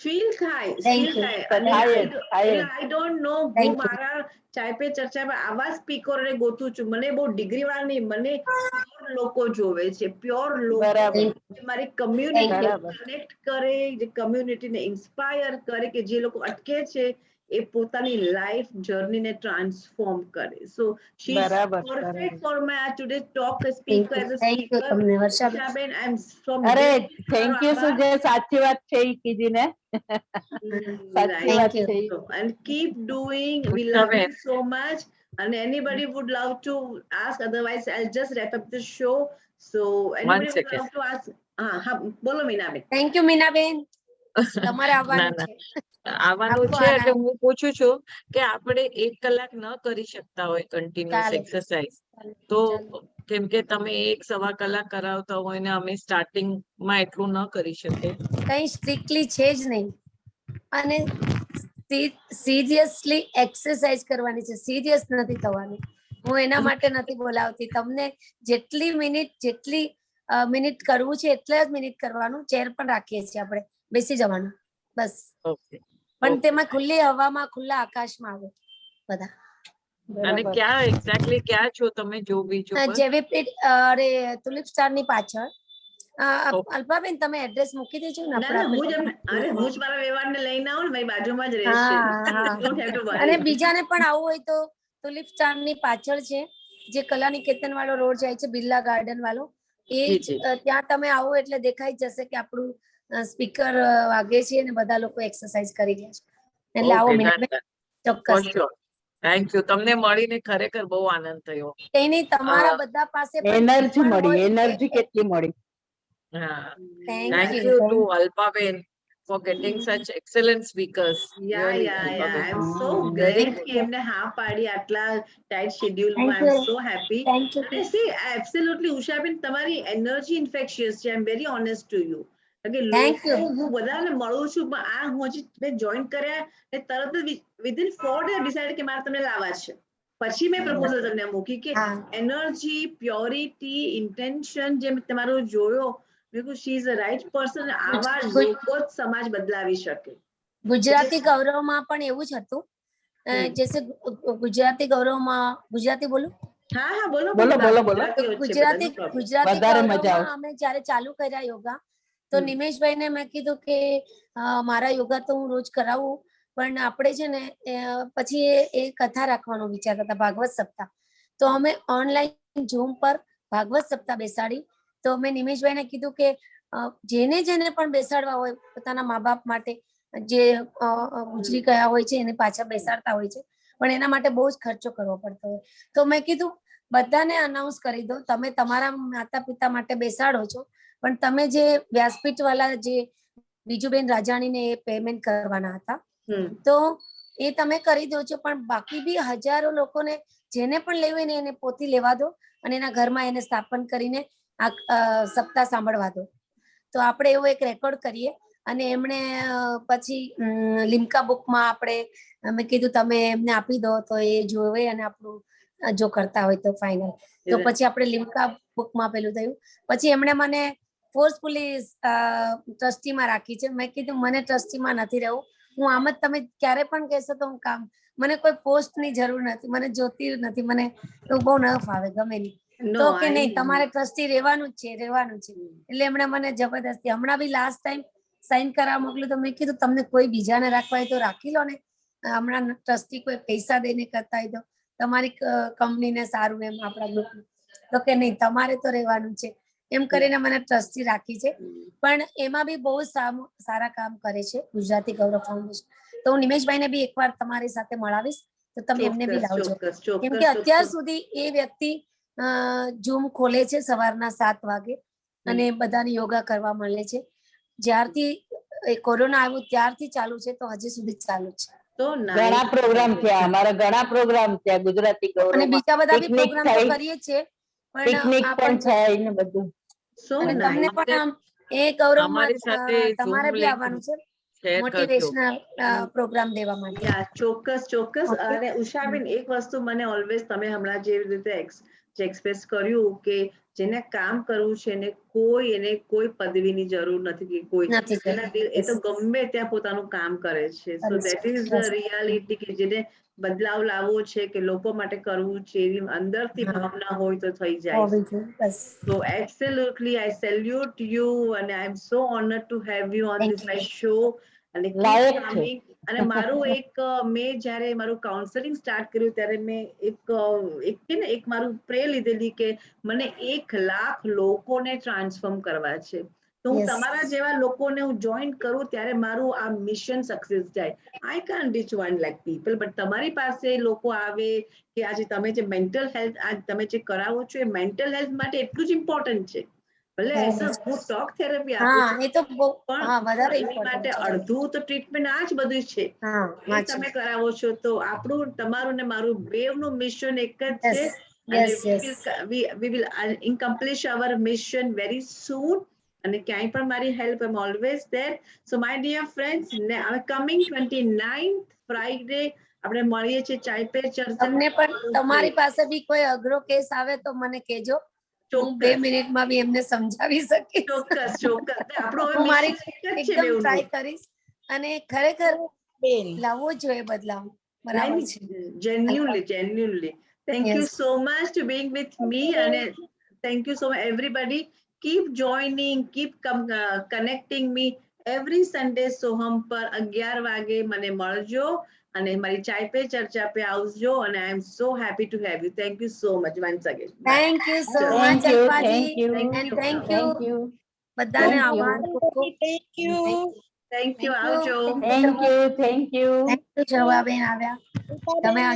ફીલ થાય, Thank ફીલ you. થાય. થાય જ, અને થાય જ. આઈ ડોન્ટ નો, Thank હું you. મારા ચાય પે ચર્ચામાં આવા સ્પીકરોને ગોતું છું. મને બહુ ડિગ્રી વાળા નહીં, મને પ્યોર લોકો જોવે છે, પ્યોર લોકો બરાબર. જે મારી કમ્યુનિટી બરાબર. કનેક્ટ કરે, જે કમ્યુનિટીને ઇન્સ્પાયર કરે, કે જે લોકો અટકે છે એ પોતાની લાઈફ જર્નીને ટ્રાન્સફોર્મ કરે. સો શી ઇઝ બરાબર, પરફેક્ટ બરાબર. For my today talk speak as a thank you speaker. તમને વર્ષાબેન. ઉષાબેન, આઈ એમ ફ્રોમ અરે થેન્ક યુ સુજય, સાચી વાત છે એ કીધી ને, સાચી વાત Thank you. છે. and keep doing. We Ushta love you ben. so much. And anybody would love to ask, otherwise I'll just wrap up the show. So anybody would second. love to ask? બોલો Minaben. Thank you Minaben, તમારે ના આવવાનું ના, છે. આવવાનું આપકો છે. આના એટલે હું પૂછું છું કે આપણે 1 કલાક ન કરી શકતા હોય કન્ટિન્યુઅસ ચાલે. એક્સરસાઇઝ, તો કેમ કે તમે 1-1.25 કલાક કરાવતા હોય ને અમે સ્ટાર્ટિંગ માં એટલું ન કરી શકીએ. કઈ સ્ટ્રિક્ટલી છે જ નહીં. અને સિરિયસલી એક્સરસાઇઝ કરવાની છે, સિરિયસ નથી થવાની. હું એના માટે નથી બોલાવતી તમને. જેટલી મિનિટ કરવું છે એટલા જ મિનિટ કરવાનું. ચેર પણ રાખીએ છીએ આપણે, બેસી જવાનું બસ. ઓકે. પણ તેમાં ખુલ્લી હવામાં, ખુલ્લા આકાશમાં આવો બધા. અને બરાબર. ક્યાં એક્ઝેક્ટલી ક્યાં છો તમે જો બીચ ઉપર? જેવી અરે તુલિપ સ્ટાર ની પાછળ અલ્પાબેન તમે એડ્રેસ મૂકી દેજો ને ના ના હું જ આપણે અરે હું જ મારા વ્યવહારને લઈને આવું ને મારી બાજુમાં જ રહેશે. હા, હા. Don't have to worry. અને બીજાને પણ આવવું હોય તો તુલિપ સ્ટાર ની પાછળ છે જે કલા નિકેતન વાળો રોડ જાય છે, બિરલા ગાર્ડન વાળો એ જી, જ, જી. ત્યાં તમે આવો એટલે દેખાઈ જ જશે કે આપણું સ્પીકર વાગે છે અને બધા લોકો એક્સરસાઇઝ કરી રહ્યા છે. એટલે આવો Okay, Minaben, done, done. For ચોક્કસ. sure. Thank you. તમને મળીને ખરેખર બહુ આનંદ થયો. કઈ નહીં, તમારા અ, બધા પાસે પણ એનર્જી પણ મળી, હોય એનર્જી કેટલી મળી. હા. Thank Thank you. you to Alpaben for getting such excellent speakers. Yeah, Really, yeah, yeah. Alpaben. I'm so Very glad good. કે એમને હા પાડી આટલા tight શેડ્યુલમાં. Thank I'm you. so happy. Thank you. અને see, absolutely ઉષાબેન તમારી energy infectious છે. I'm very honest to you. કે Thank લોકો you. હું બધાને મળું છું પણ આ હું હજી મેં જોઈન કર્યા ને તરત જ વિધિન 4 days ડિસાઇડ કે મારે તમને લાવવા છે. પછી મેં પ્રપોઝલ તમને મૂકી કે હા. એનર્જી, પ્યોરિટી, ઇન્ટેન્શન જે મેં તમારો જોયો મેં કહ્યું she is the right person. આવા લોકો જ સમાજ બદલાવી શકે. ગુજરાતી ગૌરવમાં પણ એવું જ હતું. જેસે ગુજરાતી ગૌરવમાં, ગુજરાતી બોલું? હા હા બોલો બોલો, બોલો, બોલો. ગુજરાતીઓ જ છે બધા, ગુજરાતી no problem. ગુજરાતી વધારે મજા ગૌરવમાં આવશે. અમે જ્યારે ચાલુ કર્યા યોગા તો હમ. નિમેશભાઈને મેં કીધું કે મારા યોગા તો હું રોજ કરાવું પણ આપણે છે ને પછી એ કથા રાખવાનો વિચારતા હતા, ભાગવત સપ્તાહ. તો અમે ઓનલાઈન ઝૂમ પર ભાગવત સપ્તાહ બેસાડી. તો મેં નિમેશભાઈને કીધું કે જેને પણ બેસાડવા હોય પોતાના મા બાપ માટે, જે ગુજરી ગયા હોય છે એને પાછા બેસાડતા હોય છે પણ એના માટે બહુ જ ખર્ચો કરવો પડતો હોય. તો મેં કીધું બધાને અનાઉન્સ કરી દો, તમે તમારા માતા પિતા માટે બેસાડો છો પણ તમે જે વ્યાસપીઠ વાળા જે બીજુબેન રાજાણીને એ પેમેન્ટ કરવાના હતા તો એ તમે કરી દો છો પણ બાકી બી હજારો લોકોને જેને પણ લેવું હોય ને એને પોતી લેવા દો અને એના ઘરમાં એને સ્થાપન કરીને આ સપ્તાહ સાંભળવા દો. તો આપણે એવો એક રેકોર્ડ કરીએ અને એમણે પછી લિમ્કા બુકમાં આપણે મેં કીધું તમે એમને આપી દો તો એ જોવે અને આપણું જો કરતા હોય તો ફાઇનલ. તો પછી આપણે લિમ્કા બુકમાં પેલું થયું. પછી એમણે મને ફોર્સફુલી ટ્રસ્ટીમાં રાખી છે. મેં કીધું મને ટ્રસ્ટીમાં નથી રહેવું, હું આમ જ તમે ક્યારે પણ કહેશો તો હું કામ, મને કોઈ પોસ્ટની જરૂર નથી, મને જોતી નથી, મને એવું બહુ ન ફાવે, ગમે નહીં. તો કે નહીં તમારે ટ્રસ્ટી રહેવાનું જ છે, રહેવાનું છે. એટલે એમણે મને જબરદસ્તી હમણાં બી લાસ્ટ ટાઈમ સાઈન કરાવવા મોકલ્યું તો મેં કીધું તમને કોઈ બીજાને રાખવા હોય તો રાખી લો ને, હમણાં ટ્રસ્ટી કોઈ પૈસા દઈને કરતા હોય તો તમારી કંપનીને સારું એમ આપણા ગ્રુપને. તો કે નહીં તમારે તો રહેવાનું છે એમ કરીને મને ટ્રસ્ટી રાખી છે. પણ એમાં બી બહુ સારા કામ કરે છે ગુજરાતી ગૌરવ ફાઉન્ડેશન. તો હું નિમેશભાઈને બી એકવાર તમારી સાથે મળાવીશ તો તમે એમને બી લાવજો, કેમ કે અત્યાર સુધી એ વ્યક્તિ ઝૂમ ખોલે છે સવારના 7 વાગે અને બધાને યોગા કરવા મળે છે. જ્યારથી કોરોના આવ્યું ત્યારથી ચાલુ છે તો હજી સુધી ચાલુ છે. ઘણા પ્રોગ્રામ થયા, અમારા ઘણા પ્રોગ્રામ થયા ગુજરાતી અને ગૌરવમાં. બીજા બધા બી પિકનિક પ્રોગ્રામ તો થઈ, કરીએ છીએ પિકનિક પણ થાય ને બધું. અને તમને પણ એ ગૌરવમાં અમારી સાથે તમારે Zoom બી link આવવાનું છે share કરજો. મોટિવેશનલ પ્રોગ્રામ દેવા માટે. યા ચોક્કસ ચોક્કસ. Okay. અને ઉષાબેન એક વસ્તુ મને ઓલવેઝ તમે હમણાં જે રીતે એક્સપ્રેસ કર્યું કે જેને કામ કરવું છે એને કોઈ પદવીની જરૂર નથી કે કોઈ નથી જરૂર. એના દિલ એ તો ગમે ત્યાં પોતાનું કામ કરે છે. So that is the reality કે જેને બદલાવ લાવવો છે કે લોકો માટે કરવું છે એવી અંદરથી ભાવના હોય તો થઈ જાય. હોવી જોઈએ, બસ. So absolutely, I salute you and I'm so honored to have you on Thank this you. my show. અને લાયક keep છે. coming. અને મારું મેં જ્યારે મારું કાઉન્સેલિંગ સ્ટાર્ટ કર્યું ત્યારે મેં એક મારું પ્રે લીધેલી કે મને 1 લાખ લોકોને ટ્રાન્સફોર્મ કરવા છે. તો હું Yes. તમારા જેવા લોકોને હું જોઈન કરું ત્યારે મારું આ મિશન સક્સેસ જાય. I can't reach 1 lakh people but તમારી પાસે લોકો આવે કે આજે તમે જે મેન્ટલ હેલ્થ આજ તમે જે કરાવો છો એ મેન્ટલ હેલ્થ માટે એટલું જ ઇમ્પોર્ટન્ટ છે. ભલે હું ટોક થેરપી આપું છું એ તો બહુ વધારે એની માટે ઇમ્પોર્ટન્ટ છે. અડધું તો ટ્રીટમેન્ટ આ જ બધું છે એ તમે કરાવો છો તો આપણું તમારું ને મારું બેવનું મિશન એક જ છે. અને we will accomplish our mission very soon. અને ક્યાંય પણ મારી help I am always there. So my dear friends coming 29th Friday આપણે મળીએ છીએ ચાય પે ચર્ચા. તમને પણ તમારી પાસે બી કોઈ અઘરો કેસ આવે તો મને કહેજો, હું 2 મિનિટમાં બી એમને સમજાવી શકીશ. ચોક્કસ ચોક્કસ. આપણો હવે હું મારી મિશન એક જ છે એકદમ બેવનું. ટ્રાય કરીશ અને ખરેખર લાવવો જોઈએ બદલાવ. બરાબર છે. Genuinely. Thank you Yes. so much to being with me and thank you so much everybody. keep joining, keep connecting me every Sunday Soham પર 11 વાગે મને મળજો અને મારી ચાય પે ચર્ચા પે આવજો અને I am so happy to have you. Thank you so much once again. Bye. Thank you so Thank much, you, અલ્પાજી. thank you. And thank Thank you. you. બધાને Thank you. આભાર ખૂબ ખૂબ. Thank you. Thank you. Thank you. આવજો. Thank you. Thank you. Thank you, જવાબેન આવ્યા. તમે